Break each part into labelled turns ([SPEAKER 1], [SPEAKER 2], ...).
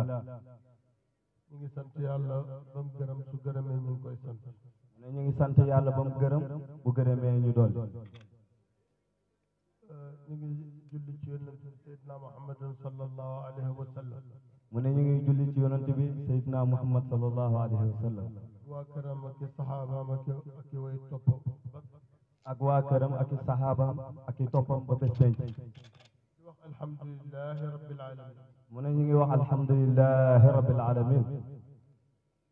[SPEAKER 1] alhamdulillah.
[SPEAKER 2] ñu ngi sant yàlla ba mu gërëm su gërëmee ñu ngi koy sant.
[SPEAKER 1] ne ñu ngi sant yàlla ba mu gërëm bu gërëmee ñu dolli.
[SPEAKER 2] ñu ngi julli ci yonent bi Seydina Muhammadin sallallahu alayhi wa sallam.
[SPEAKER 1] mu ne ñu ngi julli ci yonent bi Seydina Muhammad sallallahu alayhi wa sallam.
[SPEAKER 2] waa këram ak i saxaabaam ak i way topp.
[SPEAKER 1] ak waa këram ak i saxaabaam ak i toppam ba bés penc.
[SPEAKER 2] di wax alhamdulilahi rabbil alamin.
[SPEAKER 1] mu ne ñu ngi wax alhamdulilahi rabbil alamin.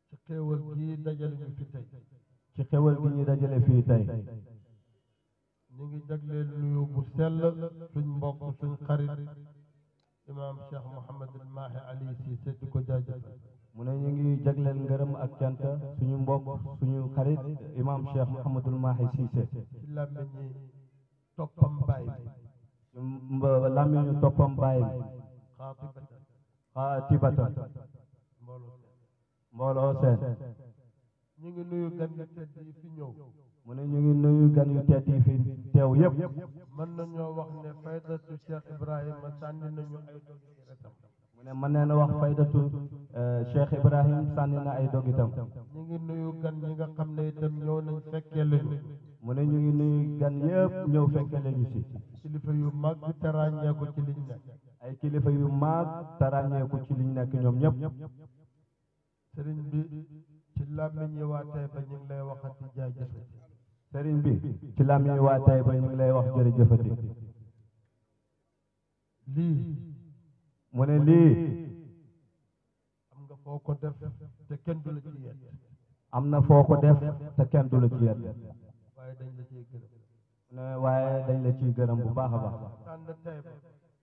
[SPEAKER 2] ci xéewal gi dajale ñu fi tey.
[SPEAKER 1] ci xéewal gi ñu dajale fii tey.
[SPEAKER 2] ñu ngi jagleel nuyu bu sell suñ mbokk suñ xarit imaam Cheikh Mouhamadul Mahi Ali Cissé di ko jaajëfal.
[SPEAKER 1] mu ne ñu ngi jagleel ngërëm ak cant suñu mbokk suñu xarit imaam Cheikh Mouhamadul Mahi Cissé.
[SPEAKER 2] ci làmmiñi toppam baay bi.
[SPEAKER 1] làmmiñu toppam baay bi. xaatibatan. mbooloo seen.
[SPEAKER 2] ñu ngi nuyu gan yu tedd yi fi ñëw.
[SPEAKER 1] mu ne ñu ngi nuyu gan yu tedd yi fi teew yëpp.
[SPEAKER 2] mën nañoo wax ne faydatu Cheikh Ibrahima sànni nañu ay dogi retam.
[SPEAKER 1] mu ne mën nee na wax faydatu Cheikh Ibrahim sànni na ay dog itam.
[SPEAKER 2] ñu ngi nuyu gan ñi nga xam ne itam ñëw nañ fekkee lañu.
[SPEAKER 1] mu ne ñu ngi nuyu gan yëpp ñëw fekkee lañu si.
[SPEAKER 2] kilifa yu mag te ràññeeku ci liñ nekk.
[SPEAKER 1] ay kilifa yu mag te ràññeeku ci liñ nekk ñoom ñëpp.
[SPEAKER 2] sëriñ bi ci làmmiñ yi waa Taïba ñu ngi lay waxati jaajëfe.
[SPEAKER 1] sëriñ bi ci làmmiñ waa Taïba ñu ngi lay wax jërëjëfati.
[SPEAKER 2] lii.
[SPEAKER 1] mu ne lii.
[SPEAKER 2] am nga foo ko def te kenn du la ci yedd.
[SPEAKER 1] am na foo ko def te kenn du la ci yedd.
[SPEAKER 2] waaye dañ la ciy gërëm.
[SPEAKER 1] mu ne waaye dañ la ciy gërëm bu baax a baax.
[SPEAKER 2] tànn Taïba.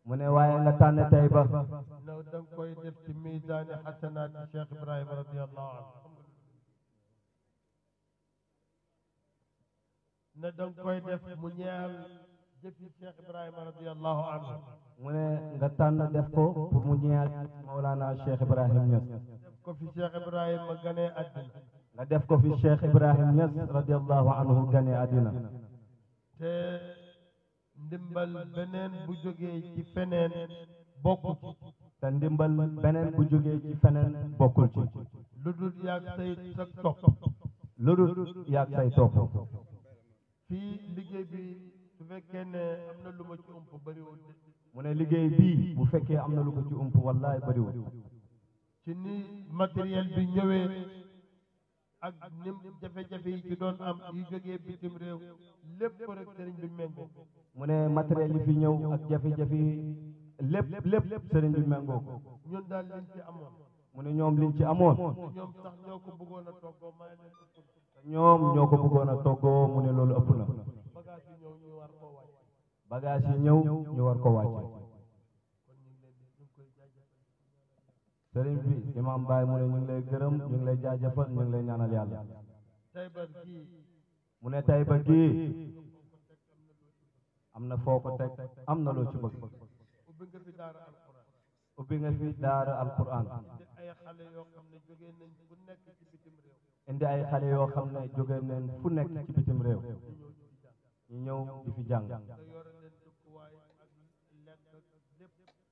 [SPEAKER 1] mu ne waaye nga tànn Taïba.
[SPEAKER 2] naw da nga koy def ci miisaani xasanaati Cheikh Ibrahima radiyallahu anhu. ne da nga koy def mu ñeel jëfi Cheikh Ibrahima radiyallahu anhu.
[SPEAKER 1] mu ne nga tànn def ko pour mu ñeel Mawlana Cheikh Ibrahim Niass.
[SPEAKER 2] def ko fi Cheikh Ibrahima ganee àddina.
[SPEAKER 1] nga def ko fi Cheikh Ibrahim Niass radiyallahu anhu ganee àddina.
[SPEAKER 2] te ndimbal beneen bu jógee ci feneen bokku ci.
[SPEAKER 1] te ndimbal beneen bu jógee ci feneen bokkul ci.
[SPEAKER 2] lu dul yàgg say sa topp.
[SPEAKER 1] lu dul yàgg say topp.
[SPEAKER 2] fii liggéey bi su fekkee ne am na lu ma ci ump bëriwul.
[SPEAKER 1] mu ne liggéey bii bu fekkee am na lu ko ci ump wallaay bëriwul.
[SPEAKER 2] ci ni matériel bi ñëwee ak nim jafe-jafe yi ci doon am yu jógee bitim réew lépp rek sëriñ bi méngoo.
[SPEAKER 1] mu ne matériel yi fi ñëw ak jafe-jafe yi lépp sëriñ bi méngoo ko.
[SPEAKER 2] ñun daal liñ ci amoon.
[SPEAKER 1] mu ne ñoom liñ ci amoon.
[SPEAKER 2] ñoom sax ñoo ko bëggoon a toggoo may leen ëpp.
[SPEAKER 1] ñoom ñoo ko bëggoon a toggoo mu ne loolu ëpp na.
[SPEAKER 2] bagage yi ñëw ñu war koo wàcce.
[SPEAKER 1] bagage yi ñëw ñu war ko wàcce. sëriñ bi imam Baye mu ne ñu ngi lay gërëm ñu ngi lay jaajëfal ñu ngi lay ñaanal yàlla.
[SPEAKER 2] Taïba gii.
[SPEAKER 1] mu ne Taïba gii. am na foo ko teg am na loo ci bëgg.
[SPEAKER 2] ubbi nga fi daara alquran.
[SPEAKER 1] ubbi nga fi daara alquran.
[SPEAKER 2] indi ay xale yoo xam ne jógee nañ fu nekk ci bitim réew.
[SPEAKER 1] indi ay xale yoo xam ne jógee nañ fu nekk ci bitim réew. ñu ñëw di fi jàng.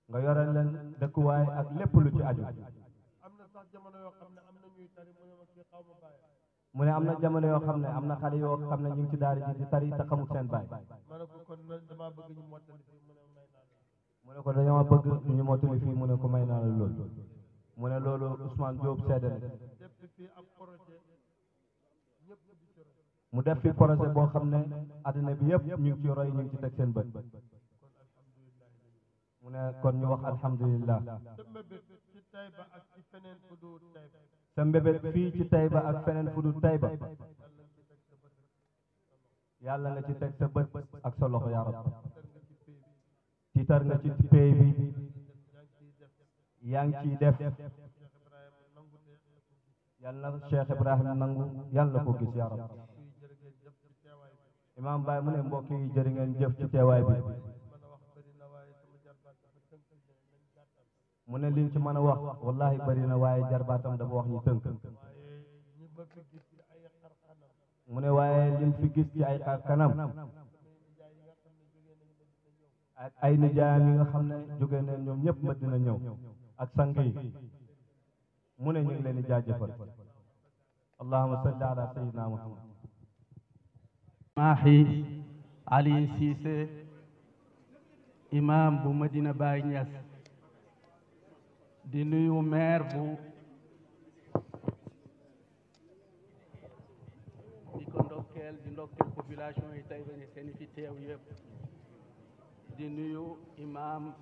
[SPEAKER 1] nga yore leen dëkkuwaay ak lépp lu ci aju.
[SPEAKER 2] am na sax jamono yoo xam ne am na ñuy tari mu ne ma kii xaw ma bàyyi.
[SPEAKER 1] mu ne am na jamono yoo xam ne am na xale yoo xam ne ñu ngi ci daara ji di tari te xamul seen baay.
[SPEAKER 2] ma ne ko kon damaa bëgg ñu mottali fii mu ne may naa la.
[SPEAKER 1] mu ne ko dañoo bëgg ñu mottali fii mu ne ko may naa la loolu. mu ne loolu Ousmane Diop seede na.
[SPEAKER 2] def fii ab projet ñëpp di ci roy.
[SPEAKER 1] mu def fi projet boo xam ne àddina bi yëpp ñu ngi ci roy ñu ngi ci teg seen bët. mu ne kon ñu wax alhamdulillah.
[SPEAKER 2] sa mbébét ci Taïba ak ci feneen fu dul Taïba.
[SPEAKER 1] sa mbébét fii ci Taïba ak feneen fu dul Taïba. yàlla nga ci teg sa bët ak sa loxo yaa rab. tiitar nga ci pay bi. yaa ngi ciy def. yàlla na Cheikh Ibrahima nangu yàlla ko gis yaa rab. Imam Baye mu ne mbokk yi jërë ngeen jëf ci teewaay bi. mu ne liñ ci mën a wax wallahi bari na waaye jarbaatam dafa wax ñu tënk. mu ne waaye liñ fi gis ci ay xar kanam ak ay nijaayam yi nga xam ne jóge neen ñoom ñëpp Madina ñëw ak sang yi mu ne ñu ngi leen di jaajëfal allahumma salli ala sayyidina muhammad
[SPEAKER 3] Mahi Ali Cissé imam bu Medina Baye Niass di nuyu maire bu di ko ndokkeel population yi tey bañu seen fi teew yëpp di nuyu imam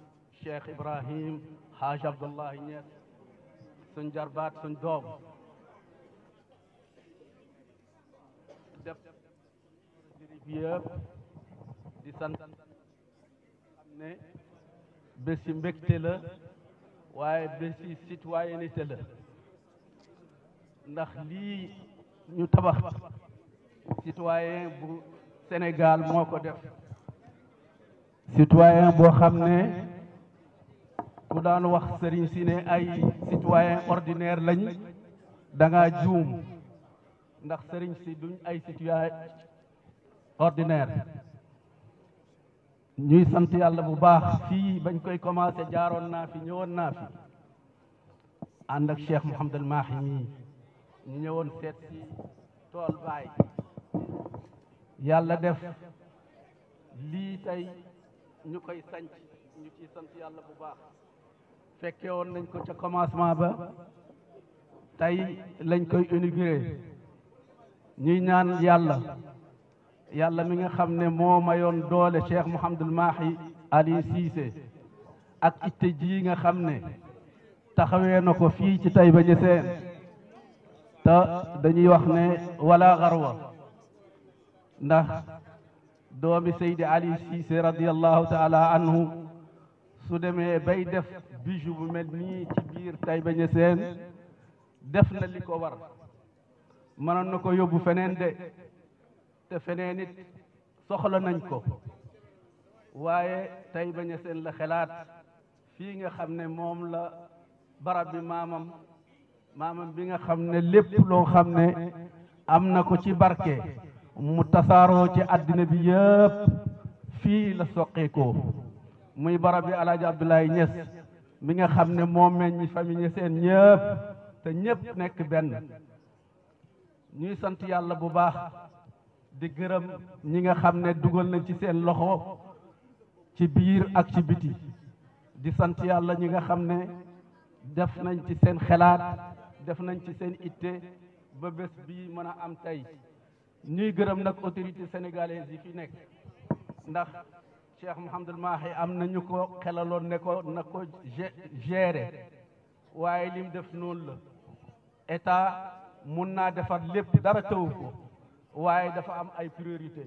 [SPEAKER 3] Cheikh Ibrahim Haj Abdullahi Niass suñ jarbaat suñ doom def yëpp di sant xam ne bési mbégte la waaye bési citoyenneté la ndax lii ñu tabax citoyen bu Sénégal moo ko def citoyen boo xam ne ku daan wax sëriñ si ne ay citoyen ordinaire lañ da nga juum ndax sëriñ si duñ ay citoyen ordinaire ñuy sant yàlla bu baax fii bañ koy commencé jaaroon naa fi ñëwoon naa fi ànd ak Cheikh Mouhamadul Mahi ñii ñu ñëwoon seet si tool baay yàlla def lii tey ñu koy sanc ñu ciy sant yàlla bu baax fekke woon nañ ko ca commencement ba tey lañ koy inauguré ñuy ñaan yàlla mi nga xam ne moo mayoon doole Cheikh Mouhamadul Mahi Ali Cissé ak itte ji nga xam ne taxawee na ko fii ci Taïba Niassène te dañuy wax ne wala garwa ndax doomi Seydi Ali Cissé radiyallahu taala anhu su demee bay def bijou bu mel nii ci biir Taïba Niassène def na li ko war mënoon na ko yóbbu feneen de te feneen it soxla nañ ko waaye Taïba Niassène la xelaat fii nga xam ne moom la barab bi maamam bi nga xam ne lépp loo xam ne am na ko ci barke mu tasaaroo ci àddina bi yëpp fii la soqeekoo muy barab bi Alaaji Abdoulaye Niass mi nga xam ne moo meññ famille Niassène ñëpp te ñëpp nekk benn ñuy sant yàlla bu baax di gërëm ñi nga xam ne dugal nañ ci seen loxo ci biir ak ci biti di sant yàlla ñi nga xam ne def nañ ci seen xelaat def nañ ci seen itte ba bés bii mën a am tey ñuy gërëm nag autorité sénégalaise yi fi nekk ndax Cheikh Mouhamadul Mahi am na ñu ko xelaloon ne ko na ko gérer waaye lim def noonu la état mun naa defar lépp dara taw ko waaye dafa am ay priorité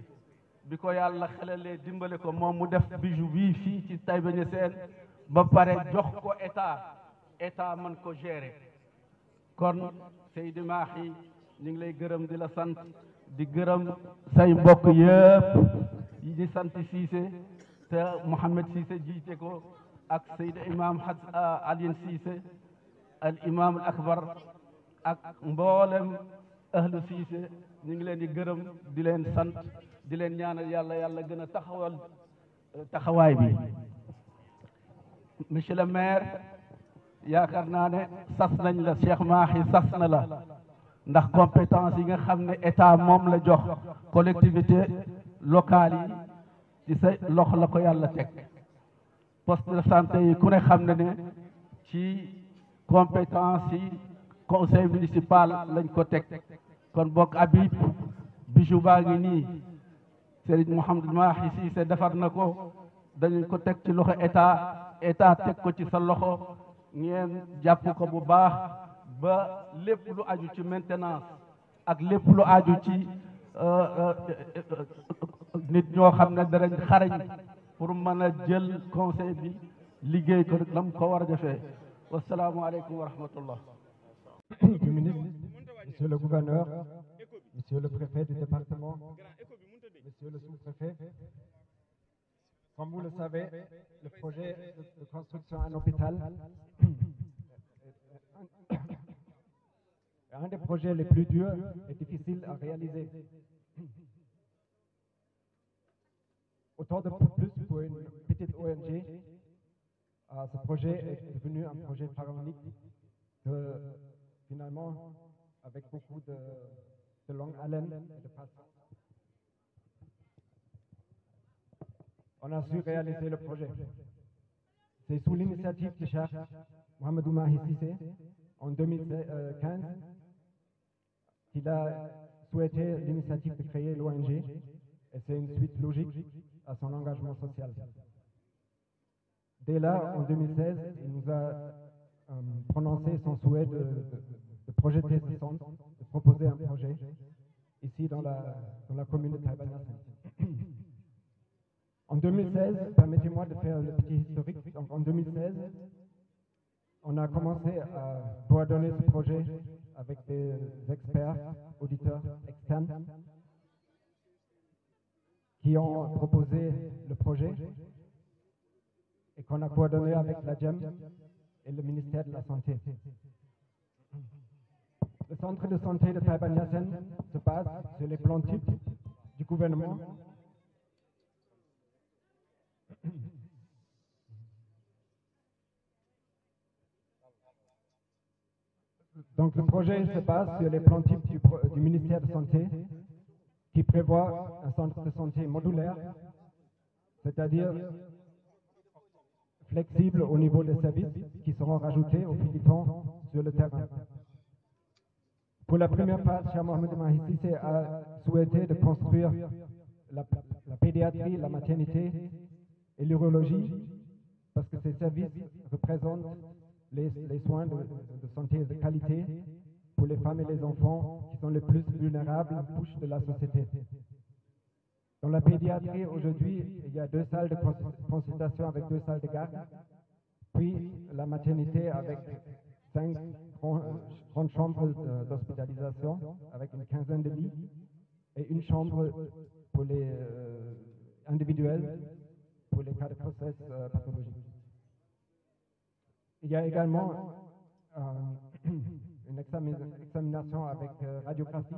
[SPEAKER 3] bi ko yàlla xelalee dimbale ko moom mu def bijou bii fii ci Taïba Niassène ba pare jox ko état mën ko gérer kon Seydi Mahi ñu ngi lay gërëm di la sant di gërëm say mbokk yëpp yi di sant Cissé te Mouhamed Cissé jiite ko ak Seydi imam Alioune Cissé al imam al akbar ak mboolem ahlu Cissé ñu ngi leen di gërëm di leen sant di leen ñaanal yàlla gën a taxawal taxawaay bi monsieur le maire yaakaar naa ne sas nañ la Cheikh Mahi sas na la ndax compétence yi nga xam ne état moom la jox collectivité locale yi ci sa loxo la ko yàlla teg poste de santé yi ku ne xam ne ne ci compétence yi conseil municipal lañ ko teg kon bokk Habib bijou baa ngi nii Serigne Mouhamadul Mahi Cissé defar na ko dañu ko teg ci loxo état teg ko ci sa loxo ngeen jàpp ko bu baax ba lépp lu aju ci maintenance ak lépp lu aju ci nit ñoo xam ne darañ xarañ pour mën a jël conseil bi liggéey ko lam ko war a defee wasalaamu aleykum wa rahmatullah.
[SPEAKER 4] Monsieur le ministre, monsieur le gouverneur, monsieur le préfet du département, monsieur le sous-préfet, comme vous le savez, le projet de construction d'un hôpital est un des projets les plus durs et difficiles à réaliser. Autant de plus pour une petite ONG, ce projet est devenu un projet pharaonique finalement, avec beaucoup de longue haleine et de patience, on a su réaliser le projet. C'est sous l'initiative de Cheikh Mouhamadou Mahi Cissé, en 2015, qu'il a souhaité l'initiative de créer l'ONG, et c'est une suite logique à son engagement social. Dès là, en 2016, il nous a prononcé son souhait de projeter ce centre, de proposer un projet ici dans la commune de Taïba Niassène. En 2016, permettez-moi de faire le petit historique. Donc, en 2016, on a commencé à coordonner ce projet avec des experts, auditeurs externes qui ont proposé le projet et qu'on a coordonné avec la GEM et le ministère de la Santé. Le centre de santé de Taïba Niassène se base sur les plans types du gouvernement. Donc le projet se base sur les plans types du ministère de la Santé qui prévoit un centre de santé modulaire, c'est-à-dire flexible au niveau des services qui seront rajoutés au fil du temps sur le terrain. Pour la première phase, Cheikh Mouhamadou Mahi Cissé a souhaité de construire la pédiatrie, la maternité et l'urologie, parce que ces services représentent les soins de santé de qualité pour les femmes et les enfants qui sont les plus vulnérables couches de la société. Dans la pédiatrie, aujourd'hui, il y a 2 salles de consultation avec 2 salles de garde, puis la maternité avec 5 grandes chambres d'hospitalisation avec une quinzaine de lits et une chambre pour les individuels pour les cas de grossesse pathologique. Il y a également une examination avec radiographie,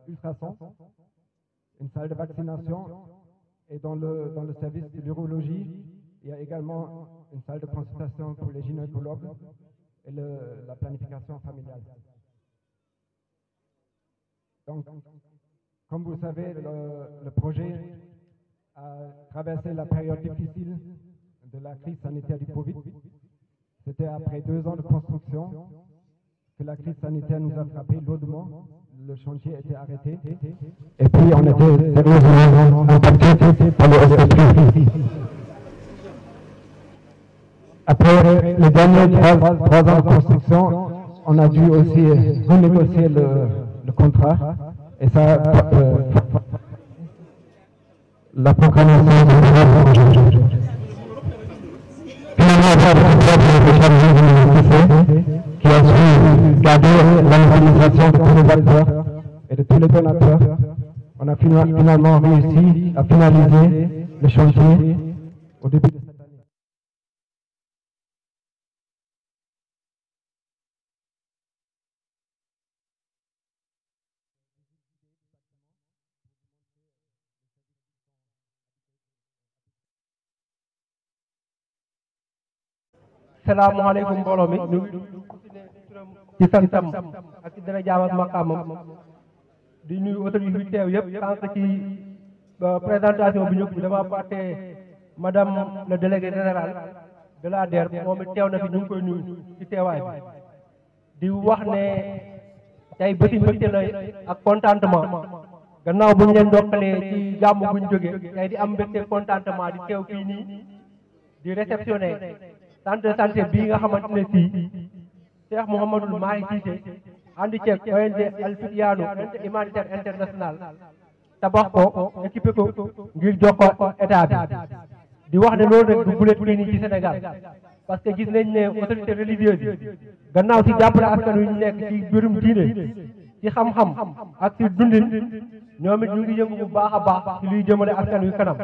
[SPEAKER 4] ultrason, une salle de vaccination, et dans le service de l'urologie, il y a également une salle de consultation pour les gynécologues et la planification familiale. Donc, comme vous savez, le projet a traversé la période difficile de la crise sanitaire du Covid. C'était après 2 ans de construction que la crise sanitaire nous a frappé lourdement. Le chantier était arrêté et puis on était sérieusement impacté par le SFI. Après les derniers 3 ans de construction, on a dû aussi renégocier le contrat et ça la proclamation de qui a su garder l'organisation de tous les acteurs et de tous les donateurs. On a finalement réussi à finaliser le chantier au début de cette année.
[SPEAKER 5] salaamaaleykum mbooloo mi ñu ci santam ak ci dara jaam ak maqaamam di nuyu autorités yi teew yëpp sànq ci présentation bi ñëpp dama fàtte madame le délégué général de la DER moom it teew na fi ñu ngi koy nuyu ci teewaay bi di wax ne tey bëti mbégte la ak contentement gannaaw bu ñu leen dokkalee ci jàmm bu ñu jógee tey di am mbégte contentement di teew fii nii di réceptionner centre de santé bii nga xamante ne fii Cheikh Mouhamadou Mahi Cissé ànd ceeg ONG Al Fityanu humanitaire international tabax ko équipé ko ngir jox ko état bi di wax ne loolu rek du gulet fii nii ci Sénégal parce que gis nañ ne autorité religieuse yi gannaaw si jàppale askan wi ñu nekk ci mbirum diine ci xam-xam ak ci dundin ñoom it ñu ngi yëngu bu baax a baax ci luy jëmale askan wi kanam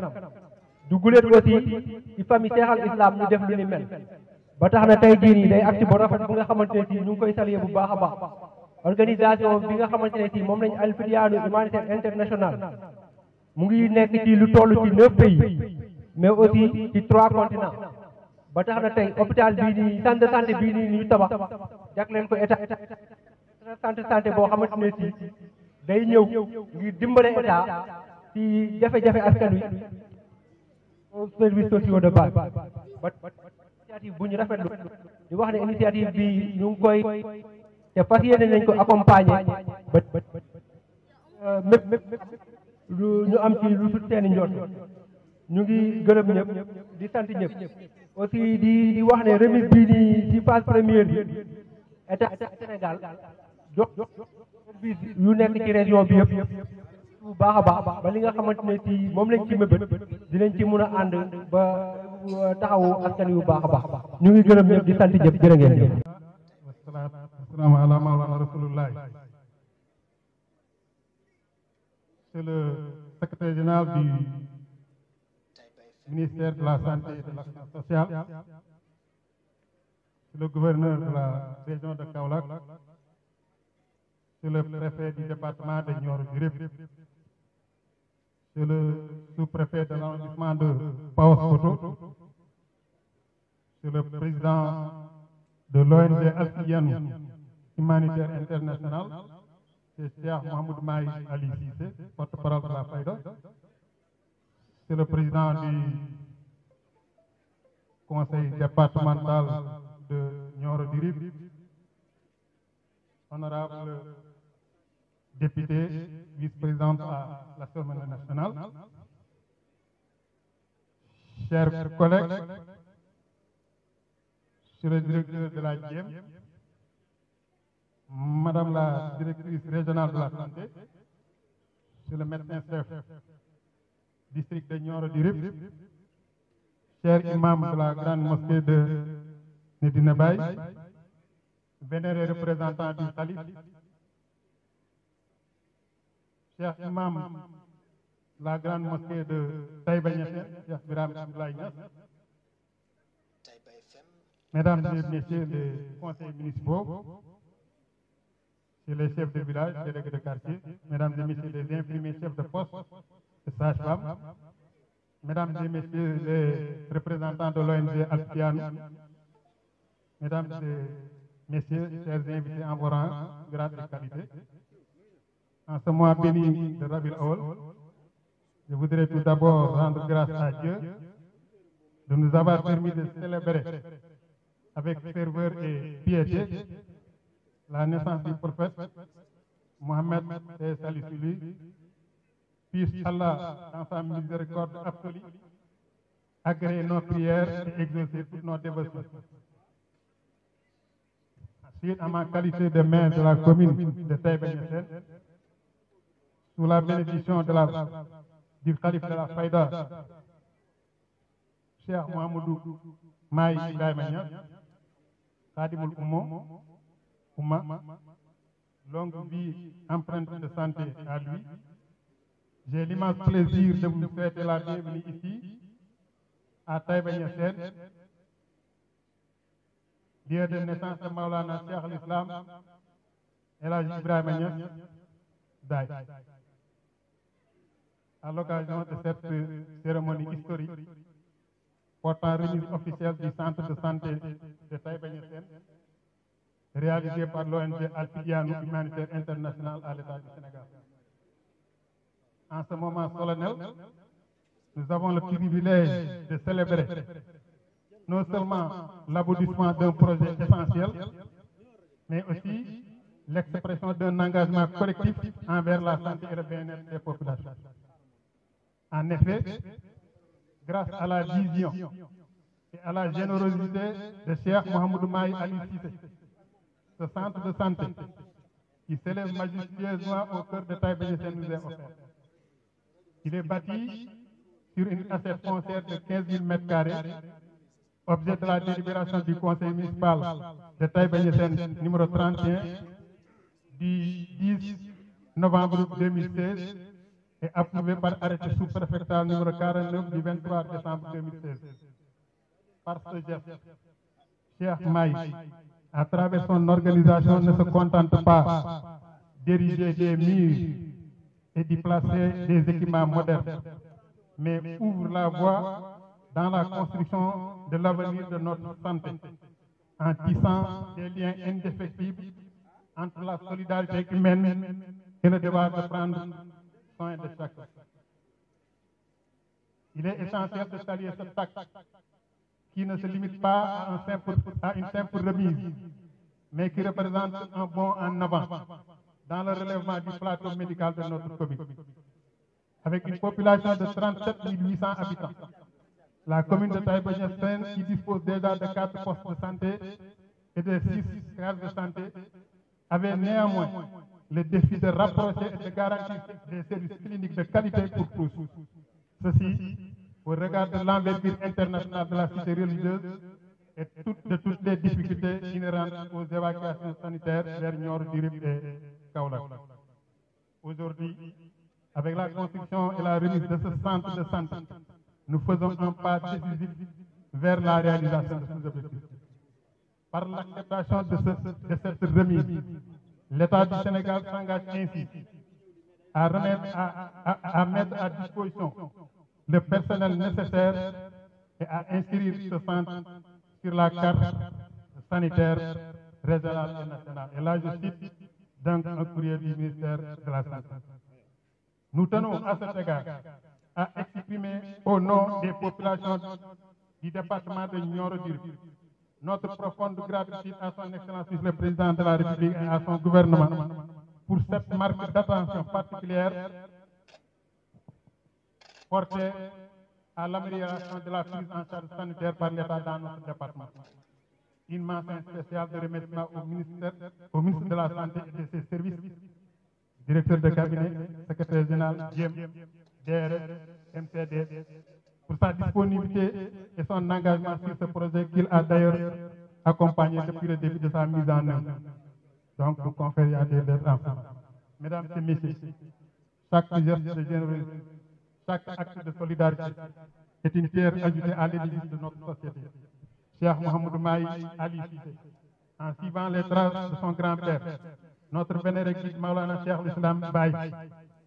[SPEAKER 5] du gulet aussi ci famille Cheikh al Islam ñu def lu ni mel ba tax na tey jii nii day acte bu rafet bu nga xamante ne si ñu ngi koy saluer bu baax a baax organisation bi nga xamante ne si moom lañ Al Fityanu humanitaire international mu ngi nekk ci lu toll ci 9 pays mais aussi ci 3 continents ba tax na tey hôpital bii nii centre de santé bii nii ñu tabax jagleel ko état centre de santé boo xamante ne si day ñëw ngir dimbale état ci jafe-jafe askan wi aux services sociaux de base ba initiative bu ñu rafetlu di wax ne initiative bi ñu ngi koy te fas yéene nañ ko accompagner ba ñu am ci lu sut seeni njort ñu ngi gërëm ñëpp di sant ñëpp aussi di wax ne remise bii nii ci phase première bi état Sénégal jox service yu nekk ci région bi yëpp bu baax a baax ba li nga xamante ne ci moom lañ ci mëbët dinañ ci mun a ànd ba taxawu askan yu baax a baax ñu ngi gërëm ñëpp di sant ñëpp jërë ngeen jëf.
[SPEAKER 6] Wassalaamu ala mawlana rasulullah. C'est le secrétaire général du ministère de la Santé et de l'Action sociale. C'est le gouverneur de la région de Kaolack. C'est le préfet du département de Nioro-du-Rip. C'est le sous-préfet de l'arrondissement de Paoskoto. C'est le président de l'ONG Al-Fiyan Humanitaire International. C'est Cheikh Mohamed Mahi Ali Cissé, porte-parole de la Fayda. C'est le président du conseil départemental de Nioro-du-Rip. Honorable député, vice-présidente à l'Assemblée nationale. Chers collègues, Monsieur le directeur de la DIEM, Madame la directrice régionale de la santé, Monsieur le médecin-chef district de Nioro-du-Rip, cher imam de la grande mosquée de Medina Baye, vénéré représentant du Khalif, cher imam de la grande mosquée de Taïba Niassène, Cheikh Birame Abdoulaye Niass, mesdames et messieurs les conseillers municipaux, et les chefs de village, délégués de quartier, mesdames et messieurs les infirmiers chefs de poste et sages-femmes, mesdames et messieurs les représentants de l'ONG Al-Fiyan, mesdames et messieurs, chers invités en vos rangs, grades et qualités, en ce mois béni de Rabiul Awwal, je voudrais tout d'abord rendre grâce à Dieu de nous avoir permis de célébrer avec ferveur et piété la naissance du prophète Mohammed et salut sur lui. Puisse Allah, dans sa miséricorde absolue, agréer nos prières et exaucer toutes nos dévotions. Ensuite, en ma qualité de maire de la commune de Taïba Niassène, sous la bénédiction du calife de la Fayda, Cheikh Mohamedou Mahi Ibrahima Niass, Khadimoul Oumma, longue vie empreinte de santé à lui. J'ai l'immense plaisir de vous souhaiter la bienvenue ici, à Taïba Niassène, lieu de naissance de Maulana Cheikh al-Islam El Hadji Ibrahima Niass Baye. À l'occasion de cette cérémonie historique, portant remise officielle du centre de santé de Taïba Niassène, réalisé par l'ONG Al-Fiyan Humanitaire International à l'État du Sénégal. En ce moment solennel, nous avons le privilège de célébrer non seulement l'aboutissement d'un projet essentiel, mais aussi l'expression d'un engagement collectif envers la santé et le bien-être des populations. En effet, grâce à la vision et à la générosité de Cheikh Mohamedou Mahi Ali Cissé, ce centre de santé qui s'élève majestueusement au cœur de Taïba Niassène nous est offert. Il est bâti sur une assiette foncière de 15 000 m², objet de la délibération du conseil municipal de Taïba Niassène numéro 31 du 10 novembre 2016 et approuvé par arrêté sous-préfectoral numéro 49 du 23 décembre 2016. Par ce geste, Cheikh Mahi, à travers son organisation, ne se contente pas d'ériger des murs et d'y placer des équipements modernes, mais ouvre la voie dans la construction de l'avenir de notre santé, en tissant des liens indéfectibles entre la solidarité humaine et le devoir de prendre soin de chacun. Il est essentiel de saluer cet acte qui ne se limite pas à une simple remise, mais qui représente un bond en avant dans le relèvement du plateau médical de notre commune. Avec une population de 37 800 habitants, la commune de Taïba Niassène, qui dispose déjà de 4 postes de santé et de 6 cases de santé, avait néanmoins le défi de rapprocher et de garantir des services cliniques de qualité pour tous. Ceci, au regard de l'envergure internationale de la cité religieuse et de toutes les difficultés inhérentes aux évacuations sanitaires vers Nioro, Dirib et Kaolack. Aujourd'hui, avec la construction et la remise de ce centre de santé, nous faisons un pas décisif vers la réalisation de ces objectifs. Par l'acceptation de cette remise, l'État du Sénégal s'engage ainsi à mettre à disposition le personnel nécessaire et à inscrire ce centre sur la carte sanitaire régionale et nationale. Et là, je cite donc un courrier du ministère de la Santé. Nous tenons à cet égard à exprimer au nom des populations du département de Nioro-Dirib notre profonde gratitude à son Excellence le Président de la République et à son gouvernement pour cette marque d'attention particulière portée à l'amélioration de la prise en charge sanitaire par l'État dans notre département. Une mention spéciale de remerciement au ministre de la Santé et de ses services, directeur de cabinet, secrétaire général, GIEM, DRS, MCD, pour sa disponibilité et son engagement sur ce projet qu'il a d'ailleurs accompagné depuis le début de sa mise en œuvre. Donc, vous conférez à des lettres en France. Mesdames et messieurs, chaque geste de générosité, chaque acte de solidarité est une pierre ajoutée à l'édifice de notre société. Cheikh Mohamed Mahi Ali Cissé, en suivant les traces de son grand-père, notre vénéré guide Maulana Cheikh l'Islam Baye,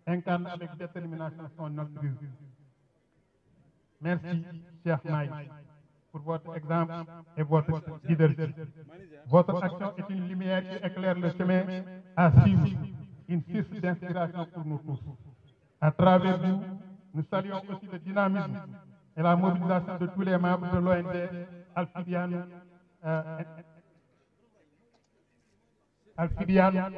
[SPEAKER 6] incarne avec détermination son altruisme. Merci, Cheikh Mahi, pour votre exemple et votre leadership. Votre action est une lumière qui éclaire le chemin à suivre, une source d'inspiration pour nous tous. À travers vous, nous saluons aussi le dynamisme et la mobilisation de tous les membres de l'ONG Al-Fidiane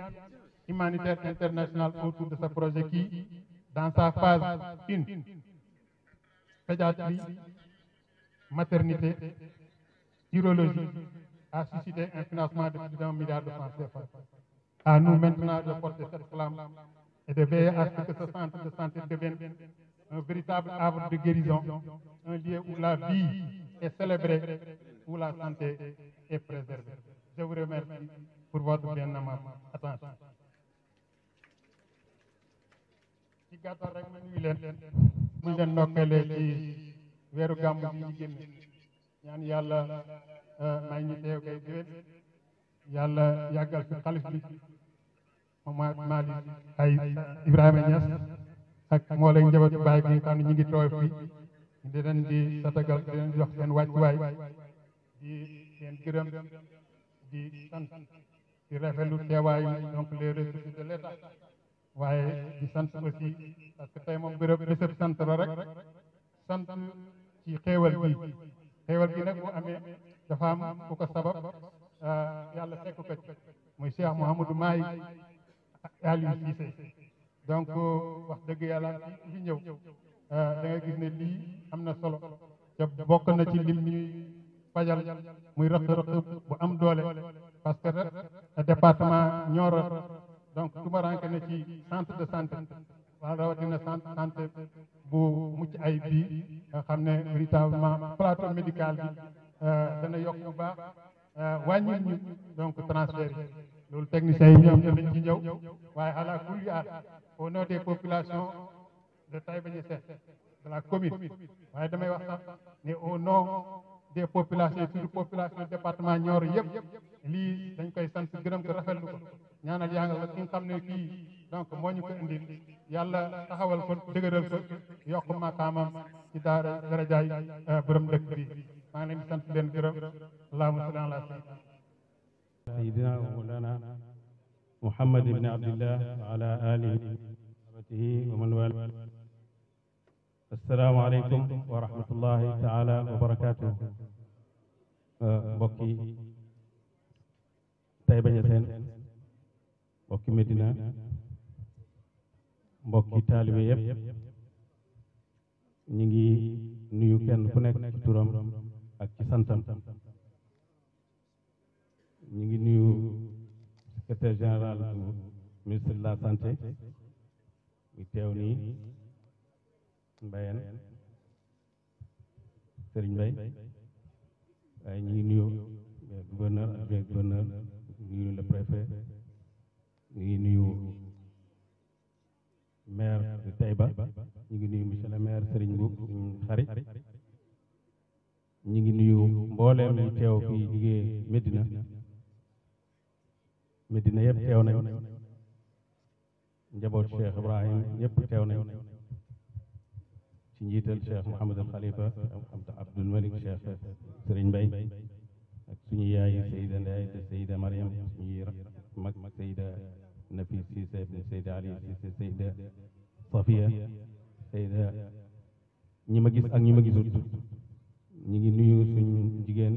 [SPEAKER 6] humanitaire international autour de ce projet qui, dans sa phase 1, pédiatrie, maternité, urologie, a suscité un financement de plus d'1 milliard de francs CFA. À nous maintenant de porter cette flamme et de veiller à ce que ce centre de santé devienne un véritable havre de guérison, un lieu où la vie est célébrée, où la santé est préservée. Je vous remercie pour votre bien aimable attention. ci gàttal rek ma nuyu leen buñ leen ndokkeelee ci weeru gàmmu bi ñu génn ñaan yàlla may ñu teew kay déwén yàlla yàggal fi xalif bi Mama Malick ay Ibrahima Niass ak moo leen njabootu baay bi nga xam ne ñu ngi tooy fii di leen di tatagal di leen jox seen wàccuwaay di leen gërëm di sant di rafetlu teewaayu donc les ressources de l'État waaye di sant aussi parce que tey moom bésëb sant la rek sant ci xéewal bi nag bu amee dafa am ku ko sabab yàlla fekk ko ci muy Cheikh Mouhamadou Mahi Aliou Cissé donc wax dëgg yàlla fi ñëw da nga gis ne lii am na solo te bokk na ci lim ñuy fajal muy rëq-rëq bu am doole parce que département Nioro donc tumaranke na ci centre de santé waa rawatina centre santé bu mucc ay bii nga xam ne véritablement plateau médical bi dana yokk bu baax wàññil ñu donc transfert yi loolu techniciens yi ñoom danañ ci ñëw waaye ala kulli au nom des populations de Taïba Niassène de la commune waaye damay wax sax ne au nom des populations surtout population département Nioro yëpp lii dañ koy sant gërëm ko rafetlu ko ñaanal yaa nga ki nga xam ne kii donc moo ñu ko indil yàlla taxawal ko dëgëral ko yokk maqaamam ci daara darajaay borom dëkk bi maa ngi leen di sant leen gërëm allahumma salli ala
[SPEAKER 1] sayyidina wa mawlana Muhammad ibn Abdillah wa ala alihi wa sahbihi wa man wala. Assalaamu aleykum wa rahmatullahi taala wa barakatuh. Mbokki Taïba Niassène, mbokki Medina, mbokki taalibe yëpp ñu ngi nuyu kenn ku nekk ci turam ak ci santam. ñu ngi nuyu secrétaire général du ministre de la santé mi teew nii Mbayeen Serigne Mbaye, waaye ñu ngi nuyu gouverneur adjoint gouverneur, ñu ngi nuyu le préfet, ñu ngi nuyu maire de Taïba, ñu ngi nuyu monsieur le maire Serigne Mboup suñu xarit, ñu ngi nuyu mbooleem ñi teew fii jugee Medina yëpp teew nañ, njaboot Cheikh Ibrahim ñëpp teew nañ ci njiital Cheikh Mouhamad al Khalifa Abdoul Malik Cheikh Serigne Mbaye ak suñu yaay Seyda Ndeye te Seyda Mariam, suñuy mag Seyda Nafis Cissé Seyda Ali Cissé Seyda Safia Seyda ñi ma gis ak ñi ma gisul. ñi ngi nuyu suñu jigéen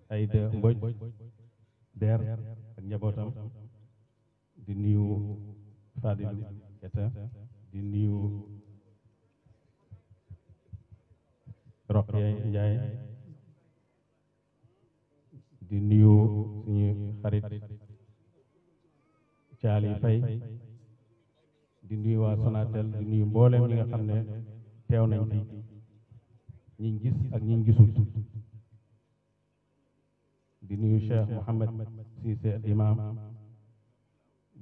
[SPEAKER 1] Aïda Mbodj Der ak njabootam, di nuyu Fadilou Keta, di nuyu Rokhaya Ndiaye, di nuyu suñu xarit Thiali Faye, di nuyu waa Sonatel, di nuyu mboolem ñi nga xam ne teew nañ fi, ñiñ gis ak ñiñ gisul. di nuyu Cheikh Mouhamed Cissé imam,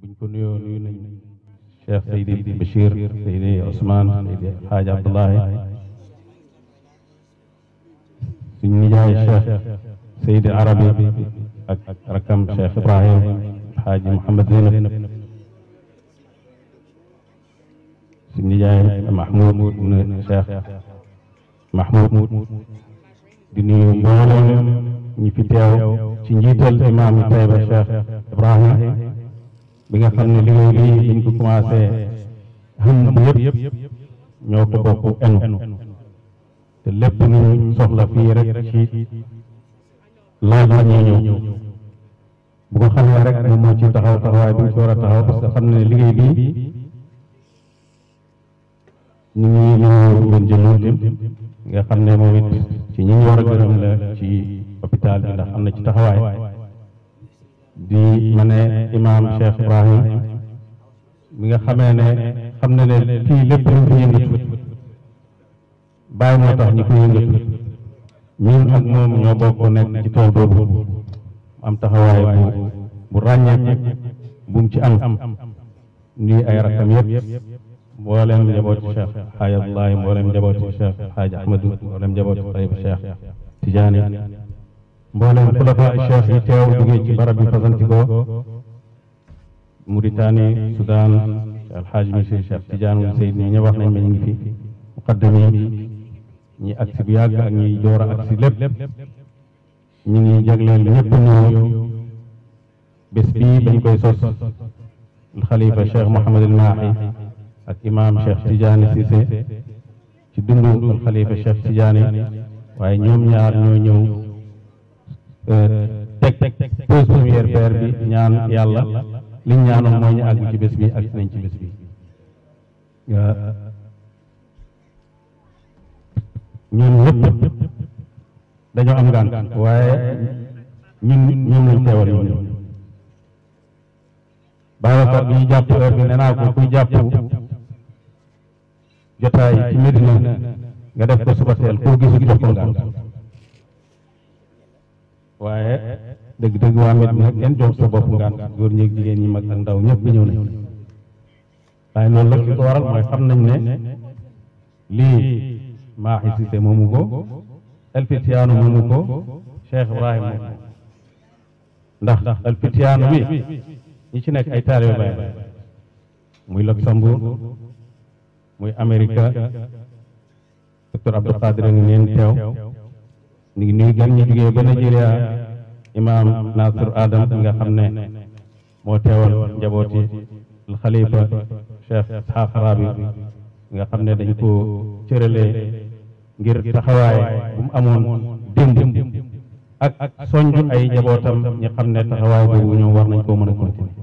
[SPEAKER 1] buñ ko nuyoo nuyu nañ Cheikh Seydi Bachir, Seydi Ousmane, Seydi Hadj Abdoulaye, suñu nijaay Cheikh Seydi Arabi ak rakam Cheikh Ibrahim Hadj Mouhamed Zeynab, suñu nijaay Mahmoud ibn Cheikh Mahmoud, di nuyu mboolem ñi fi teew ci njiital imam Taïba Cheikh Ibrahim bi nga xam ne liggéey bi dañ ko commencé xam bu yëpp ñoo ko bokk enu te lépp ñu soxla fii rek ci laaj la ñuy ñëw bu ko xamee rek moom moo ci taxaw taxawaay bi ñu ko war a taxaw, parce que xam ne liggéey bi ñu ngi nuyu ngeen jëloon nga xam ne moom it ci ñi ñu war a gërëm la ci hôpital bi, ndax am na ci taxawaay. di ma ne imam Cheikh Ibrahim mi nga xamee ne xam na ne fii lépp luñ fi yëngatu bàyyi moo tax ñi ko yëngatu, ñun ak moom ñoo bokk nekk ci tool boobu, am taxawaay bu ràññeeku bu mu ci am. nuyu ay rakkam yëpp, mboolem njabooti Cheikh Hadj Abdoulaye, mboolem njabooti Cheikh Hadj Ahmadou, mboolem njabooti Taïba Cheikh Tidiane, mboolem xulafa Cheikh yi teew jógee ci barab bi fasantikoo, Mauritanie, Soudan, Alhaaj monsieur Cheikh Tidiane Seyd ñi ñëpp wax nañ ma ñu ngi fi, muqaddam yi ñi agsi bu yàgg ak ñi door a agsi lépp ñu ngi jagleel ñëpp nuyu. bés bii dañ koy sos xalifa Cheikh Mouhamad al Mahi ak imam Cheikh Tidiane Cissé ci dundu xalifa Cheikh Tidiane, waaye ñoom ñaar ñoo ñëw teg pose première pierre bi, ñaan yàlla liñ ñaanoon mooy ñu àgg ci bés bi, ak nañ ci bés bi. ñoom ñëpp dañoo am ngànt, waaye ñoom lañ teewal ñoom. Babacar bi ñu jàpp heure bi nee naa ko kuy jàpp jotaay ci Medina nga def ko suba teel koo gisul jox ko ngànt, waaye dëgg-dëgg waa Medina kenn jox sa bopp ngànt, góor ñi ak jigéen ñi mag ak ndaw ñëpp ñëw nañ. waaye loolu la li ko waral mooy xam nañ ne lii Mahi Cissé moomu ko, El Fitiano moomu ko, Cheikh Ibrahim moomu ko, ndax El Fitiano bi ñi ci nekk ay taalibe Baay muy Luxembourg muy Amérique docteur Abdou Khadir a ngi neen teew ñu ngi nuyu gan ñi jógee ba Nigeria imam Nasir Adam nga xam ne moo teewal njabooti xalifa Cheikh Ishaq Rabi nga xam ne dañ ko cëralee ngir taxawaay bu mu amoon démb ak soñju ay njabootam ñi xam ne taxawaay boobu ñoom war nañ koo mën a continuer